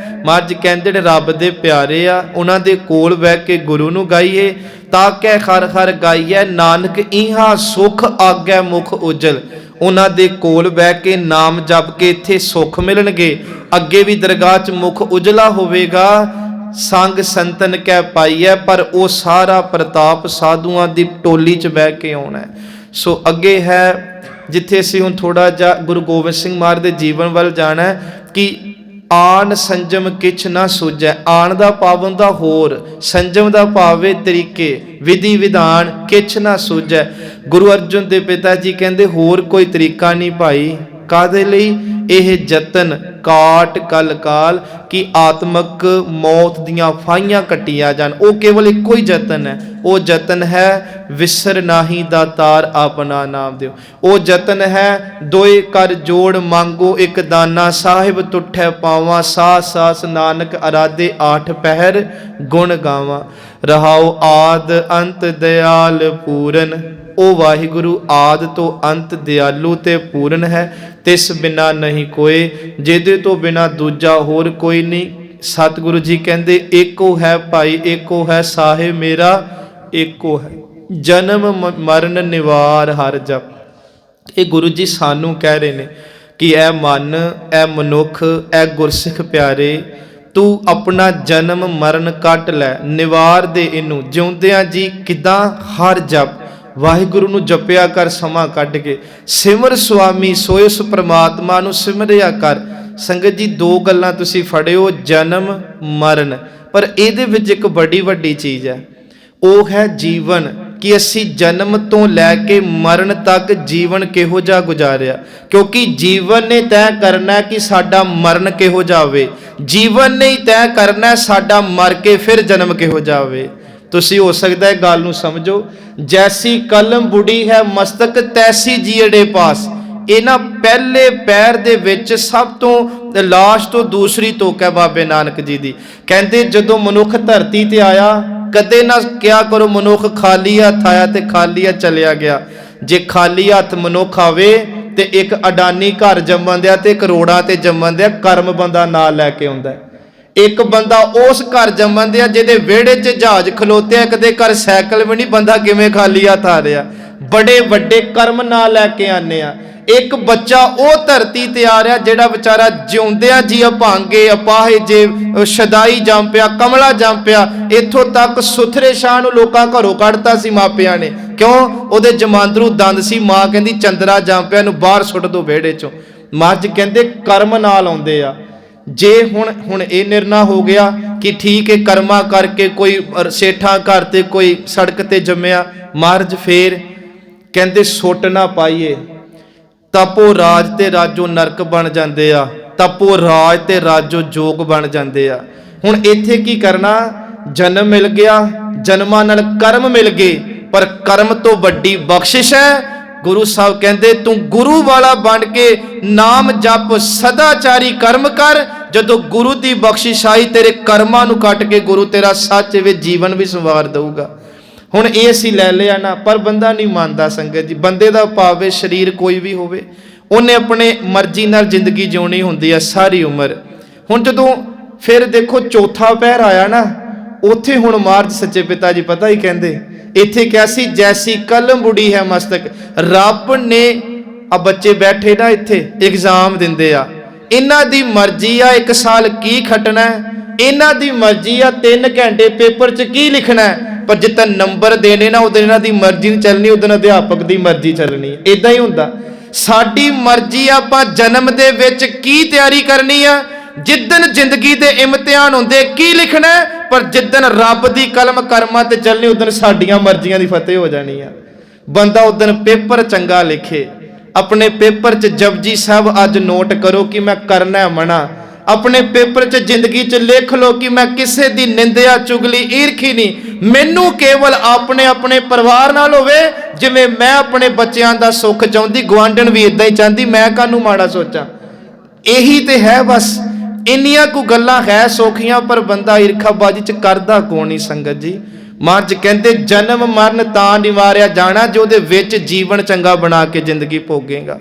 ਮਹਾਰਾਜ ਕਹਿੰਦੇ ਜਿਹੜੇ ਰੱਬ ਦੇ ਪਿਆਰੇ ਆ ਉਹਨਾਂ ਦੇ ਕੋਲ ਬਹਿ ਕੇ ਗੁਰੂ ਨੂੰ ਗਾਈਏ। ਤਾਕੈ ਹਰ ਹਰ ਗਾਈਐ, ਨਾਨਕ ਇਹਾਂ ਸੁਖ ਆਗੈ ਮੁਖ ਉਜਲ। ਉਹਨਾਂ ਦੇ ਕੋਲ ਬਹਿ ਕੇ ਨਾਮ ਜਪ ਕੇ ਇੱਥੇ ਸੁੱਖ ਮਿਲਣਗੇ, ਅੱਗੇ ਵੀ ਦਰਗਾਹ 'ਚ ਮੁਖ ਉਜਲਾ ਹੋਵੇਗਾ। ਸੰਗ ਸੰਤਨ ਕਹਿ ਪਾਈਐ, ਪਰ ਉਹ ਸਾਰਾ ਪ੍ਰਤਾਪ ਸਾਧੂਆਂ ਦੀ ਟੋਲੀ 'ਚ ਬਹਿ ਕੇ ਆਉਣਾ। ਸੋ ਅੱਗੇ ਹੈ ਜਿੱਥੇ ਅਸੀਂ ਹੁਣ ਥੋੜਾ ਜਿਹਾ ਗੁਰੂ ਗੋਬਿੰਦ ਸਿੰਘ ਮਹਾਰਾਜ ਦੇ ਜੀਵਨ ਵੱਲ ਜਾਣਾ ਕਿ ਆਨ ਸੰਜਮ ਕਿਛ ਨਾ ਸੂਝੈ। ਆਨ ਦਾ ਭਾਵ ਹੁੰਦਾ ਹੋਰ, ਸੰਜਮ ਦਾ ਭਾਵ ਹੈ ਤਰੀਕੇ, ਵਿਧੀ ਵਿਧਾਨ, ਕਿਛ ਨਾ ਸੂਝੈ। ਗੁਰੂ ਅਰਜਨ ਦੇ ਪਿਤਾ ਜੀ ਕਹਿੰਦੇ ਹੋਰ ਕੋਈ ਤਰੀਕਾ ਨਹੀਂ ਭਾਈ, ਕਾਹਦੇ ਲਈ? ਇਹ ਯਤਨ ਕਾਟ ਕਲ ਕਾਲ ਕਿ ਆਤਮਕ ਮੌਤ ਦੀਆਂ ਫਾਹੀਆਂ ਕੱਟੀਆਂ ਜਾਣ। ਉਹ ਕੇਵਲ ਇੱਕੋ ਹੀ ਯਤਨ ਹੈ, ਉਹ ਯਤਨ ਹੈ ਵਿਸਰ ਨਾਹੀ ਦਾਤਾਰ ਆਪਣਾ ਨਾਮ ਦਿਓ। ਉਹ ਯਤਨ ਹੈ ਦੋਏ ਕਰ ਜੋੜ ਮੰਗੋ ਇੱਕ ਦਾਨਾ, ਸਾਹਿਬ ਤੁਠੈ ਪਾਵਾਂ ਸਾਹ ਸਾਸ ਨਾਨਕ ਅਰਾਧੇ ਆਠ ਪਹਿਰ ਗੁਣ ਗਾਵਾਂ। ਰਹਾਉ ਆਦ ਅੰਤ ਦਿਆਲ ਪੂਰਨ, ਉਹ ਵਾਹਿਗੁਰੂ ਆਦ ਤੋਂ ਅੰਤ ਦਿਆਲੂ ਤੇ ਪੂਰਨ ਹੈ। ਤਿਸ ਬਿਨਾ ਨਹੀਂ ਕੋਏ, ਜਿਹਦੇ ਤੋਂ ਬਿਨਾ ਦੂਜਾ ਹੋਰ ਕੋਈ ਨਹੀਂ। ਸਤਿਗੁਰੂ ਜੀ ਕਹਿੰਦੇ ਏਕੋ ਹੈ ਭਾਈ, ਏਕੋ ਹੈ ਸਾਹਿਬ ਮੇਰਾ, ਏਕੋ ਹੈ ਜਨਮ ਮਰਨ ਨਿਵਾਰ ਹਰ ਜਪ। ਇਹ ਗੁਰੂ ਜੀ ਸਾਨੂੰ ਕਹਿ ਰਹੇ ਨੇ ਕਿ ਇਹ ਮਨ, ਇਹ ਮਨੁੱਖ, ਇਹ ਗੁਰਸਿੱਖ ਪਿਆਰੇ, ਤੂੰ ਆਪਣਾ ਜਨਮ ਮਰਨ ਕੱਟ ਲੈ, ਨਿਵਾਰ ਦੇ ਇਹਨੂੰ। ਜਿਉਂਦਿਆਂ ਜੀ ਕਿੱਦਾਂ? ਹਰ ਜਪ, ਵਾਹਿਗੁਰੂ ਨੂੰ ਜਪਿਆ ਕਰ, ਸਮਾਂ ਕੱਢ ਕੇ ਸਿਮਰ ਸੁਆਮੀ ਸੋਇ ਉਸ ਪ੍ਰਮਾਤਮਾ ਨੂੰ ਸਿਮਰਿਆ ਕਰ। ਸੰਗਤ ਜੀ ਦੋ ਗੱਲਾਂ ਤੁਸੀਂ ਫੜਿਓ, ਜਨਮ ਮਰਨ, ਪਰ ਇਹਦੇ ਵਿੱਚ ਇੱਕ ਬੜੀ ਵੱਡੀ ਚੀਜ਼ ਹੈ, ਉਹ ਹੈ ਜੀਵਨ। ਕਿ ਅਸੀਂ ਜਨਮ ਤੋਂ ਲੈ ਕੇ ਮਰਨ ਤੱਕ ਜੀਵਨ ਕਿਹੋ ਜਿਹਾ ਗੁਜ਼ਾਰਿਆ, ਕਿਉਂਕਿ ਜੀਵਨ ਨੇ ਤੈਅ ਕਰਨਾ ਕਿ ਸਾਡਾ ਮਰਨ ਕਿਹੋ ਜਿਹਾ ਹੋਵੇ, ਜੀਵਨ ਨੇ ਹੀ ਤੈਅ ਕਰਨਾ ਸਾਡਾ ਮਰ ਕੇ ਫਿਰ ਜਨਮ ਕਿਹੋ ਜਿਹਾ ਹੋਵੇ। ਤੁਸੀਂ ਹੋ ਸਕਦਾ ਹੈ ਗੱਲ ਨੂੰ ਸਮਝੋ, ਜੈਸੀ ਕਲਮ ਬੁੜੀ ਹੈ ਮਸਤਕ ਤੈਸੀ ਜੀੜੇ ਪਾਸ। ਇਹਨਾਂ ਪਹਿਲੇ ਪੈਰ ਦੇ ਵਿੱਚ ਸਭ ਤੋਂ ਲਾਸ਼ ਤੋਂ ਦੂਸਰੀ ਤੋਕ ਹੈ ਬਾਬੇ ਨਾਨਕ ਜੀ ਦੀ। ਕਹਿੰਦੇ ਜਦੋਂ ਮਨੁੱਖ ਧਰਤੀ ਤੇ ਆਇਆ, ਕਦੇ ਨਾ ਕਿਹਾ ਕਰੋ ਮਨੁੱਖ ਖਾਲੀ ਹੱਥ ਆਇਆ ਤੇ ਖਾਲੀ ਹੱਥ ਚਲਿਆ ਗਿਆ। ਜੇ ਖਾਲੀ ਹੱਥ ਮਨੁੱਖ ਆਵੇ ਤੇ ਇੱਕ ਅਡਾਨੀ ਘਰ ਜੰਮਣ ਦਿਆ ਤੇ ਕਰੋੜਾਂ ਤੇ ਜੰਮਣ ਦਿਆ ਕਰਮ ਬੰਦਾ ਨਾਲ ਲੈ ਕੇ ਆਉਂਦਾ। ਇੱਕ ਬੰਦਾ ਉਸ ਘਰ ਜੰਮਣ ਦਿਆ ਜਿਹਦੇ ਵਿਹੜੇ 'ਚ ਜਹਾਜ਼ ਖਲੋਤੇ, ਕਦੇ ਘਰ ਸਾਈਕਲ ਵੀ ਨਹੀਂ, ਬੰਦਾ ਕਿਵੇਂ ਖਾਲੀ ਹੱਥ ਆ ਰਿਹਾ? ਬੜੇ ਵੱਡੇ ਕਰਮ ਨਾਲ ਲੈ ਕੇ ਆਨੇ ਆ। ਇੱਕ ਬੱਚਾ ਉਹ ਧਰਤੀ ਤੇ ਆ ਰਿਹਾ ਜਿਹੜਾ ਵਿਚਾਰਾ ਜਿਉਂਦਿਆਂ ਜੀ ਅਭਾਂਗੇ ਅਪਾਹੇ ਜੇ ਸ਼ਦਾਈ ਜੰਮ ਪਿਆ, ਕਮਲਾ ਜੰਮ ਪਿਆ। ਇੱਥੋਂ ਤੱਕ ਸੁਥਰੇ ਸ਼ਾਹ ਨੂੰ ਲੋਕਾਂ ਘਰੋਂ ਕੱਢਤਾ ਸੀ ਮਾਪਿਆਂ ਨੇ, ਕਿਉਂ? ਉਹਦੇ ਜਮਾਂਦਰੂ ਦੰਦ ਸੀ। ਮਾਂ ਕਹਿੰਦੀ ਚੰਦਰਾ ਜੰਮ ਪਿਆ, ਨੂੰ ਬਾਹਰ ਸੁੱਟ ਦੋ ਵਿਹੜੇ 'ਚੋਂ। ਮੱਝ ਕਹਿੰਦੇ ਕਰਮ ਨਾਲ ਆਉਂਦੇ ਆ। ਜੇ ਹੁਣ ਇਹ ਨਿਰਣਾ ਹੋ ਗਿਆ ਕਿ ਠੀਕ ਹੈ, ਕਰਮਾ ਕਰਕੇ ਕੋਈ ਸੇਠਾਂ ਘਰ ਤੇ ਕੋਈ ਸੜਕ ਤੇ ਜੰਮਿਆ, ਮਹਾਰਾਜ ਫੇਰ ਕਹਿੰਦੇ ਸੁੱਟ ਨਾ ਪਾਈਏ। ਤਪੋ ਰਾਜ ਤੇ ਰਾਜੋ ਨਰਕ ਬਣ ਜਾਂਦੇ ਆ, ਤਪੋ ਰਾਜ ਤੇ ਰਾਜੋ ਜੋਗ ਬਣ ਜਾਂਦੇ ਆ। ਹੁਣ ਇੱਥੇ ਕੀ ਕਰਨਾ? ਜਨਮ ਮਿਲ ਗਿਆ, ਜਨਮਾਂ ਨਾਲ ਕਰਮ ਮਿਲ ਗਏ, ਪਰ ਕਰਮ ਤੋਂ ਵੱਡੀ ਬਖਸ਼ਿਸ਼ ਹੈ। ਗੁਰੂ ਸਾਹਿਬ ਕਹਿੰਦੇ ਤੂੰ ਗੁਰੂ ਵਾਲਾ ਬਣ ਕੇ ਨਾਮ ਜਪ, ਸਦਾਚਾਰੀ ਕਰਮ ਕਰ। ਜਦੋਂ ਗੁਰੂ ਦੀ ਬਖਸ਼ਿਸ਼ ਆਈ, ਤੇਰੇ ਕਰਮਾਂ ਨੂੰ ਕੱਟ ਕੇ ਗੁਰੂ ਤੇਰਾ ਸੱਚ ਵਿੱਚ ਜੀਵਨ ਵੀ ਸੰਵਾਰ ਦਊਗਾ। ਹੁਣ ਇਹ ਅਸੀਂ ਲੈ ਲਿਆ ਨਾ, ਪਰ ਬੰਦਾ ਨਹੀਂ ਮੰਨਦਾ। ਸੰਗਤ ਜੀ, ਬੰਦੇ ਦਾ ਭਾਵੇਂ ਸਰੀਰ ਕੋਈ ਵੀ ਹੋਵੇ, ਉਹਨੇ ਆਪਣੇ ਮਰਜ਼ੀ ਨਾਲ ਜ਼ਿੰਦਗੀ ਜਿਉਣੀ ਹੁੰਦੀ ਹੈ ਸਾਰੀ ਉਮਰ। ਹੁਣ ਜਦੋਂ ਫਿਰ ਦੇਖੋ ਚੌਥਾ ਪਹਿਰ ਆਇਆ ਨਾ, ਉੱਥੇ ਹੁਣ ਮਹਾਰਾਜ ਸੱਚੇ ਪਿਤਾ ਜੀ ਪਤਾ ਹੀ ਕਹਿੰਦੇ, ਇੱਥੇ ਕਿਹਾ ਸੀ ਜੈਸੀ ਕਲਮ ਬੁੜੀ ਹੈ ਮਸਤਕ। ਰੱਬ ਨੇ ਆ ਬੱਚੇ ਬੈਠੇ ਨਾ ਇੱਥੇ ਐਗਜ਼ਾਮ ਦਿੰਦੇ ਆ, ਇਹਨਾਂ ਦੀ ਮਰਜ਼ੀ ਆ 1 ਸਾਲ ਕੀ ਖੱਟਣਾ, ਇਹਨਾਂ ਦੀ ਮਰਜ਼ੀ ਆ 3 ਘੰਟੇ ਪੇਪਰ 'ਚ ਕੀ ਲਿਖਣਾ। ਪਰ ਜਿੱਦਾਂ ਨੰਬਰ ਦੇਣੇ ਨਾ, ਉਦੋਂ ਇਹਨਾਂ ਦੀ ਮਰਜ਼ੀ ਨਹੀਂ ਚੱਲਣੀ, ਉਦੋਂ ਅਧਿਆਪਕ ਦੀ ਮਰਜ਼ੀ ਚੱਲਣੀ। ਇਦਾਂ ਹੀ ਹੁੰਦਾ। ਸਾਡੀ ਮਰਜ਼ੀ ਆਪਾਂ ਜਨਮ ਦੇ ਵਿੱਚ ਕੀ ਤਿਆਰੀ ਕਰਨੀ ਆ, ਜਿੱਦਣ ਜ਼ਿੰਦਗੀ ਦੇ ਇਮਤਿਹਾਨ ਹੁੰਦੇ ਕੀ ਲਿਖਣਾ, ਪਰ ਜਿੱਦਣ ਰੱਬ ਦੀ ਕਲਮ ਕਰਮਾਂ ਤੇ ਚੱਲਣੀ, ਉਦੋਂ ਸਾਡੀਆਂ ਮਰਜ਼ੀਆਂ ਦੀ ਫਤਿਹ ਹੋ ਜਾਣੀ ਆ। ਬੰਦਾ ਉਦੋਂ ਪੇਪਰ ਚੰਗਾ ਲਿਖੇ। ਆਪਣੇ ਪੇਪਰ 'ਚ ਜਪਜੀ ਸਾਹਿਬ ਅੱਜ ਨੋਟ ਕਰੋ ਕਿ ਮੈਂ ਕਰਨਾ ਮਨਾ। ਆਪਣੇ ਪੇਪਰ 'ਚ ਜ਼ਿੰਦਗੀ 'ਚ ਲਿਖ ਲਓ ਕਿ ਮੈਂ ਕਿਸੇ ਦੀ ਨਿੰਦਿਆ ਚੁਗਲੀ ਈਰਖੀ ਨਹੀਂ, ਮੈਨੂੰ ਕੇਵਲ ਆਪਣੇ ਪਰਿਵਾਰ ਨਾਲ ਹੋਵੇ। ਜਿਵੇਂ ਮੈਂ ਆਪਣੇ ਬੱਚਿਆਂ ਦਾ ਸੁੱਖ ਚਾਹੁੰਦੀ, ਗੁਆਂਢਣ ਵੀ ਇਦਾਂ ਹੀ ਚਾਹੁੰਦੀ, ਮੈਂ ਕਾਹਨੂੰ ਮਾੜਾ ਸੋਚਾਂ। ਇਹੀ ਤੇ ਹੈ ਬਸ। ਇੰਨੀਆਂ ਕੁ ਗੱਲਾਂ ਹੈ ਸੌਖੀਆਂ, ਪਰ ਬੰਦਾ ਈਰਖਾਬਾਜੀ 'ਚ ਕਰਦਾ ਕੌਣ ਨਹੀਂ। ਸੰਗਤ ਜੀ, ਮਹਾਰਾਜ ਕਹਿੰਦੇ ਜਨਮ ਮਰਨ ਤਾਂ ਨਿਵਾਰਿਆ ਜਾਣਾ ਜੋ ਉਹਦੇ ਵਿੱਚ ਜੀਵਨ ਚੰਗਾ ਬਣਾ ਕੇ ਜ਼ਿੰਦਗੀ ਭੋਗੇਗਾ।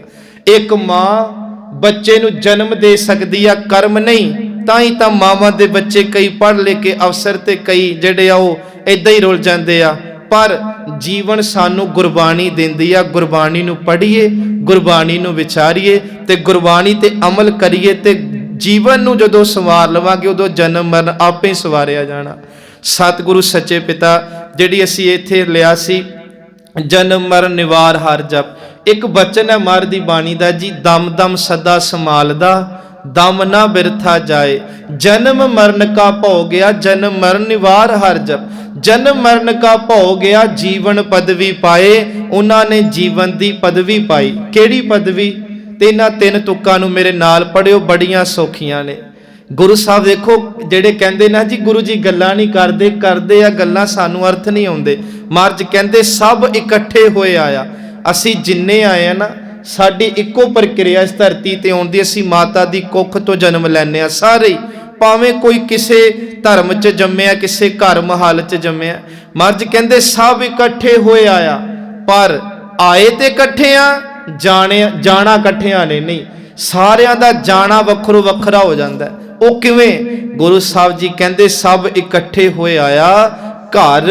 ਇੱਕ ਮਾਂ ਬੱਚੇ ਨੂੰ ਜਨਮ ਦੇ ਸਕਦੀ ਆ, ਕਰਮ ਨਹੀਂ। ਤਾਂ ਹੀ ਤਾਂ ਮਾਵਾਂ ਦੇ ਬੱਚੇ ਕਈ ਪੜ੍ਹ ਲੈ ਕੇ ਅਫਸਰ ਤੇ ਕਈ ਜਿਹੜੇ ਆ ਉਹ ਇਦਾਂ ਹੀ ਰੁਲ ਜਾਂਦੇ ਆ। ਪਰ ਜੀਵਨ ਸਾਨੂੰ ਗੁਰਬਾਣੀ ਦਿੰਦੀ ਆ। ਗੁਰਬਾਣੀ ਨੂੰ ਪੜ੍ਹੀਏ, ਗੁਰਬਾਣੀ ਨੂੰ ਵਿਚਾਰੀਏ ਤੇ ਗੁਰਬਾਣੀ ਤੇ ਅਮਲ ਕਰੀਏ, ਤੇ ਜੀਵਨ ਨੂੰ ਜਦੋਂ ਸੰਵਾਰ ਲਵਾਂਗੇ ਉਦੋਂ ਜਨਮ ਮਰਨ ਆਪੇ ਹੀ ਸੰਵਾਰਿਆ ਜਾਣਾ। ਸਤਿਗੁਰੂ ਸੱਚੇ ਪਿਤਾ ਜਿਹੜੀ ਅਸੀਂ ਇੱਥੇ ਲਿਆ ਸੀ, ਜਨਮ ਮਰਨ ਨਿਵਾਰ ਹਰ ਜਪ। ਇੱਕ ਬਚਨ ਹੈ ਮਹਾਰਾਜ ਦੀ ਬਾਣੀ ਦਾ ਜੀ, ਦਮ ਦਮ ਸਦਾ ਸੰਭਾਲਦਾ, ਦਮ ਨਾ ਬਿਰਥਾ ਜਾਏ। ਜਨਮ ਮਰਨ ਕਾ ਭਉ ਗਿਆ, ਜਨਮ ਮਰਨ ਨਿਵਾਰ ਹਰ ਜਪ। ਜਨਮ ਮਰਨ ਕਾ ਭਉ ਗਿਆ, ਜੀਵਨ ਪਦਵੀ ਪਾਏ। ਉਹਨਾਂ ਨੇ ਜੀਵਨ ਦੀ ਪਦਵੀ ਪਾਈ। ਕਿਹੜੀ ਪਦਵੀ? ਤੇ ਇਹਨਾਂ 3 ਤੁਕਾਂ ਨੂੰ ਮੇਰੇ ਨਾਲ ਪੜਿਓ, ਬੜੀਆਂ ਸੌਖੀਆਂ ਨੇ। ਗੁਰੂ ਸਾਹਿਬ ਦੇਖੋ ਜਿਹੜੇ ਕਹਿੰਦੇ ਨਾ ਜੀ ਗੁਰੂ ਜੀ ਗੱਲਾਂ ਨਹੀਂ ਕਰਦੇ, ਕਰਦੇ ਆ ਗੱਲਾਂ, ਸਾਨੂੰ ਅਰਥ ਨਹੀਂ ਆਉਂਦੇ। ਮਹਾਰਾਜ ਕਹਿੰਦੇ ਸਭ ਇਕੱਠੇ ਹੋਏ ਆਇਆ। ਅਸੀਂ ਜਿੰਨੇ ਆਏ ਆ ਨਾ, ਸਾਡੀ ਇੱਕੋ ਪ੍ਰਕਿਰਿਆ ਇਸ ਧਰਤੀ ਤੇ ਆਉਣ ਦੀ। ਅਸੀਂ ਮਾਤਾ ਦੀ ਕੁੱਖ ਤੋਂ ਜਨਮ ਲੈਂਦੇ ਆ ਸਾਰੇ ਹੀ, ਭਾਵੇਂ ਕੋਈ ਕਿਸੇ ਧਰਮ 'ਚ ਜੰਮਿਆ, ਕਿਸੇ ਘਰ ਮਹੱਲ 'ਚ ਜੰਮਿਆ। ਮਹਾਰਾਜ ਕਹਿੰਦੇ ਸਭ ਇਕੱਠੇ ਹੋਏ ਆਇਆ, ਪਰ ਆਏ ਤੇ ਇਕੱਠੇ ਆ, ਜਾਣਾ ਇਕੱਠਿਆਂ ਨੇ ਨਹੀਂ। ਸਾਰਿਆਂ ਦਾ ਜਾਣਾ ਵੱਖਰੋ ਵੱਖਰਾ ਹੋ ਜਾਂਦਾ। ਉਹ ਕਿਵੇਂ? ਗੁਰੂ ਸਾਹਿਬ ਜੀ ਕਹਿੰਦੇ ਸਭ ਇਕੱਠੇ ਹੋਏ ਆਇਆ, ਘਰ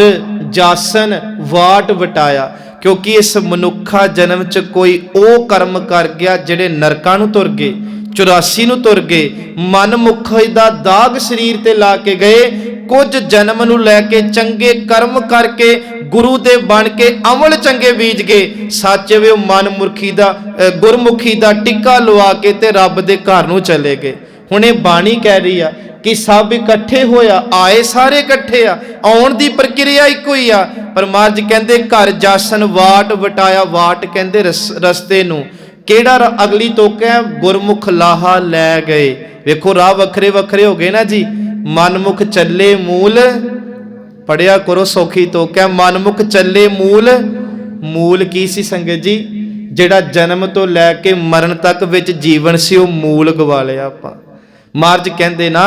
ਜਾਸਨ ਵਾਟ ਵਟਾਇਆ। ਕਿਉਂਕਿ ਇਸ ਮਨੁੱਖਾ ਜਨਮ 'ਚ ਕੋਈ ਉਹ ਕਰਮ ਕਰ ਗਿਆ ਜਿਹੜੇ ਨਰਕਾਂ ਨੂੰ ਤੁਰ ਗਏ, 84 ਨੂੰ ਤੁਰ ਗਏ, ਮਨ ਮੁਖੀ ਦਾ ਦਾਗ ਸਰੀਰ ਤੇ ਲਾ ਕੇ ਗਏ। ਕੁਝ ਜਨਮ ਨੂੰ ਲੈ ਕੇ ਚੰਗੇ ਕਰਮ ਕਰਕੇ ਗੁਰੂ ਦੇ ਬਣ ਕੇ ਅਮਲ ਚੰਗੇ ਬੀਜ ਗਏ। ਸੱਚ ਵੇ ਉਹ ਮਨ ਮੁਖੀ ਦਾ ਗੁਰਮੁਖੀ ਦਾ ਟਿੱਕਾ ਲਵਾ ਕੇ ਤੇ ਰੱਬ ਦੇ ਘਰ ਨੂੰ ਚਲੇ ਗਏ। ਹੁਣ ਇਹ ਬਾਣੀ ਕਹਿ ਰਹੀ ਆ ਕਿ ਸਭ ਇਕੱਠੇ ਹੋਇਆ, ਆਏ ਸਾਰੇ ਇਕੱਠੇ ਆ, ਆਉਣ ਦੀ ਪ੍ਰਕਿਰਿਆ ਇੱਕੋ ਹੀ ਆ। ਪਰ ਮਹਾਰਾਜ ਕਹਿੰਦੇ ਘਰ ਜਾਸਨ ਵਾਟ ਵਟਾਇਆ। ਵਾਟ ਕਹਿੰਦੇ ਰਸਤੇ ਨੂੰ। ਕਿਹੜਾ ਅਗਲੀ ਤੁਕ ਹੈ? ਗੁਰਮੁਖ ਲਾਹਾ ਲੈ ਗਏ। ਵੇਖੋ ਰਾਹ ਵੱਖਰੇ ਵੱਖਰੇ ਹੋ ਗਏ ਨਾ ਜੀ। ਮਨਮੁਖ ਚੱਲੇ ਮੂਲ, ਪੜਿਆ ਕਰੋ ਸੌਖੀ ਤੁਕ ਹੈ, ਮਨਮੁਖ ਚੱਲੇ ਮੂਲ। ਮੂਲ ਕੀ ਸੀ ਸੰਗਤ ਜੀ? ਜਿਹੜਾ ਜਨਮ ਤੋਂ ਲੈ ਕੇ ਮਰਨ ਤੱਕ ਵਿੱਚ ਜੀਵਨ ਸੀ, ਉਹ ਮੂਲ ਗਵਾ ਲਿਆ ਆਪਾਂ। ਮਹਾਰਾਜ ਕਹਿੰਦੇ ਨਾ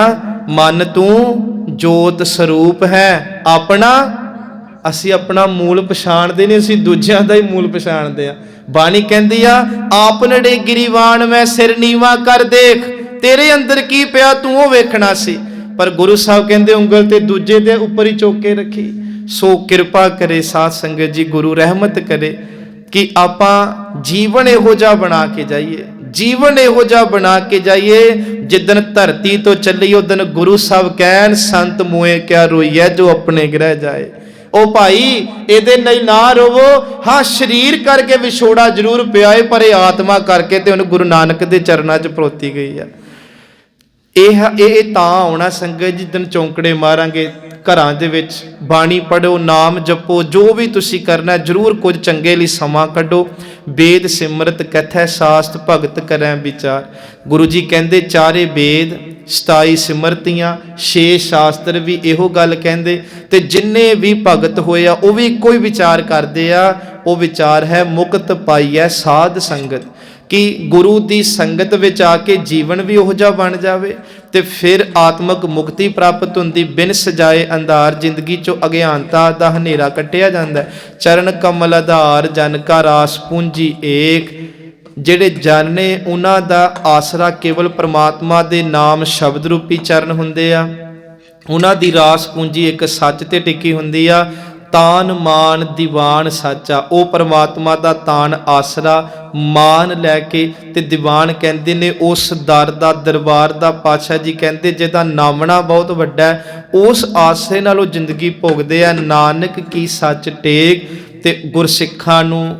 ਮਨ ਤੂੰ ਜੋਤ ਸਰੂਪ ਹੈ ਆਪਣਾ। ਅਸੀਂ ਆਪਣਾ ਮੂਲ ਪਛਾਣਦੇ ਨਹੀਂ, ਅਸੀਂ ਦੂਜਿਆਂ ਦਾ ਹੀ ਮੂਲ ਪਛਾਣਦੇ ਆ। ਬਾਣੀ ਕਹਿੰਦੀ ਆ ਆਪ ਨੜੇ ਗਿਰੀਵਾਨ ਮੈਂ ਸਿਰ ਨੀਵਾ ਕਰ ਦੇਖ, ਤੇਰੇ ਅੰਦਰ ਕੀ ਪਿਆ ਤੂੰ ਉਹ ਵੇਖਣਾ ਸੀ। ਪਰ ਗੁਰੂ ਸਾਹਿਬ ਕਹਿੰਦੇ ਉਂਗਲ ਤੇ ਦੂਜੇ ਦੇ ਉੱਪਰ ਹੀ ਚੁੱਕ ਕੇ ਰੱਖੀ। ਸੋ ਕਿਰਪਾ ਕਰੇ ਸਾਧ ਸੰਗਤ ਜੀ, ਗੁਰੂ ਰਹਿਮਤ ਕਰੇ ਕਿ ਆਪਾਂ ਜੀਵਨ ਇਹੋ ਜਿਹਾ ਬਣਾ ਕੇ ਜਾਈਏ, ਜੀਵਨ ਇਹੋ ਜਿਹਾ ਬਣਾ ਕੇ ਜਾਈਏ ਜਿੱਦਣ ਧਰਤੀ ਤੋਂ ਚੱਲੀ ਉਦਣ ਗੁਰੂ ਸਾਹਿਬ ਕਹਿਣ ਸੰਤ ਮੋਏ ਕਿਆ ਰੋਈਐ ਜੋ ਆਪਣੇ ਗ੍ਰਹਿ ਜਾਏ। ਉਹ ਭਾਈ ਇਹਦੇ ਲਈ ਨਾ ਰੋਵੋ। ਹਾਂ ਸਰੀਰ ਕਰਕੇ ਵਿਛੋੜਾ ਜ਼ਰੂਰ ਪਿਆ ਏ, ਪਰ ਇਹ ਆਤਮਾ ਕਰਕੇ ਤੇ ਉਹਨੂੰ ਗੁਰੂ ਨਾਨਕ ਦੇ ਚਰਨਾਂ 'ਚ ਪਰੋਤੀ ਗਈ ਆ। ਇਹ ਤਾਂ ਆਉਣਾ ਸੰਗਤ ਜਿੱਦਣ ਚੌਂਕੜੇ ਮਾਰਾਂਗੇ ਘਰਾਂ ਦੇ ਵਿੱਚ। ਬਾਣੀ ਪੜ੍ਹੋ, ਨਾਮ ਜਪੋ, ਜੋ ਵੀ ਤੁਸੀਂ ਕਰਨਾ ਜ਼ਰੂਰ ਕੁਝ ਚੰਗੇ ਲਈ ਸਮਾਂ ਕੱਢੋ। ਵੇਦ ਸਿਮਰਤ ਕਥੈ ਸਾਸਤ ਭਗਤ ਕਰੈ ਵਿਚਾਰ। ਗੁਰੂ ਜੀ ਕਹਿੰਦੇ ਚਾਰੇ ਵੇਦ 27 ਸਿਮਰਤੀਆਂ 6 ਸ਼ਾਸਤਰ ਵੀ ਇਹੋ ਗੱਲ ਕਹਿੰਦੇ। ਤੇ ਜਿੰਨੇ ਵੀ ਭਗਤ ਹੋਏ ਆ ਉਹ ਵੀ ਇੱਕੋ ਹੀ ਵਿਚਾਰ ਕਰਦੇ ਆ। ਉਹ ਵਿਚਾਰ ਹੈ ਮੁਕਤ ਪਾਈਐ ਸਾਧ ਸੰਗਤ, ਕਿ ਗੁਰੂ ਦੀ ਸੰਗਤ ਵਿੱਚ ਆ ਕੇ ਜੀਵਨ ਵੀ ਉਹੋ ਜਿਹਾ ਬਣ ਜਾਵੇ ਤੇ ਫਿਰ ਆਤਮਿਕ ਮੁਕਤੀ ਪ੍ਰਾਪਤ ਹੁੰਦੀ। ਬਿਨ ਸਜਾਏ ਅੰਧਾਰ ਜ਼ਿੰਦਗੀ ਚੋਂ ਅਗਿਆਨਤਾ ਦਾ ਹਨੇਰਾ ਕੱਟਿਆ ਜਾਂਦਾ। ਚਰਨ ਕਮਲ ਆਧਾਰ ਜਨ ਕਾ ਰਾਸ ਪੂੰਜੀ ਏਕ। ਜਿਹੜੇ ਜਨ ਨੇ ਉਹਨਾਂ ਦਾ ਆਸਰਾ ਕੇਵਲ ਪ੍ਰਮਾਤਮਾ ਦੇ ਨਾਮ ਸ਼ਬਦ ਰੂਪੀ ਚਰਨ ਹੁੰਦੇ ਆ। ਉਹਨਾਂ ਦੀ ਰਾਸ ਪੂੰਜੀ ਇੱਕ ਸੱਚ ਤੇ ਟਿੱਕੀ ਹੁੰਦੀ ਆ। ਤਾਨ ਮਾਨ ਦੀਵਾਨ ਸਾਚਾ, ਉਹ ਪਰਮਾਤਮਾ ਦਾ ਤਾਨ ਆਸਰਾ ਮਾਨ ਲੈ ਕੇ ਤੇ ਦੀਵਾਨ ਕਹਿੰਦੇ ਨੇ ਉਸ ਦਰ ਦਾ, ਦਰਬਾਰ ਦਾ। ਪਾਤਸ਼ਾਹ ਜੀ ਕਹਿੰਦੇ ਜਿਹਦਾ ਨਾਮਣਾ ਬਹੁਤ ਵੱਡਾ ਹੈ, ਉਸ ਆਸਰੇ ਨਾਲ ਉਹ ਜ਼ਿੰਦਗੀ ਭੋਗਦੇ ਆ। ਨਾਨਕ ਕੀ ਸੱਚ ਟੇਕ। ਤੇ ਗੁਰਸਿੱਖਾਂ ਨੂੰ,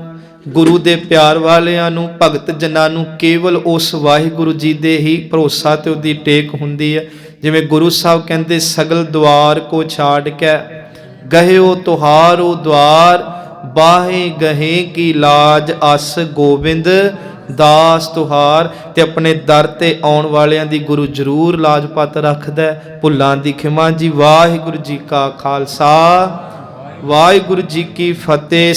ਗੁਰੂ ਦੇ ਪਿਆਰ ਵਾਲਿਆਂ ਨੂੰ, ਭਗਤ ਜਨਾਂ ਨੂੰ ਕੇਵਲ ਉਸ ਵਾਹਿਗੁਰੂ ਜੀ ਦੇ ਹੀ ਭਰੋਸਾ ਤੇ ਉਹਦੀ ਟੇਕ ਹੁੰਦੀ ਹੈ। ਜਿਵੇਂ ਗੁਰੂ ਸਾਹਿਬ ਕਹਿੰਦੇ ਸਗਲ ਦੁਆਰ ਕੋ ਛਾੜ ਕੇ ਗਹਿਓ ਤੁਹਾਰੋ ਦੁਆਰ, ਬਾਹੇ ਗਹੇ ਕੀ ਲਾਜ ਅਸ ਗੋਬਿੰਦ ਦਾਸ ਤੁਹਾਰ। ਤੇ ਆਪਣੇ ਦਰ ਤੇ ਆਉਣ ਵਾਲਿਆਂ ਦੀ ਗੁਰੂ ਜ਼ਰੂਰ ਲਾਜ ਪਤ ਰੱਖਦਾ। ਭੁੱਲਾਂ ਦੀ ਖਿਮਾ ਜੀ। ਵਾਹਿਗੁਰੂ ਜੀ ਕਾ ਖਾਲਸਾ, ਵਾਹਿਗੁਰੂ ਜੀ ਕੀ ਫਤਿਹ।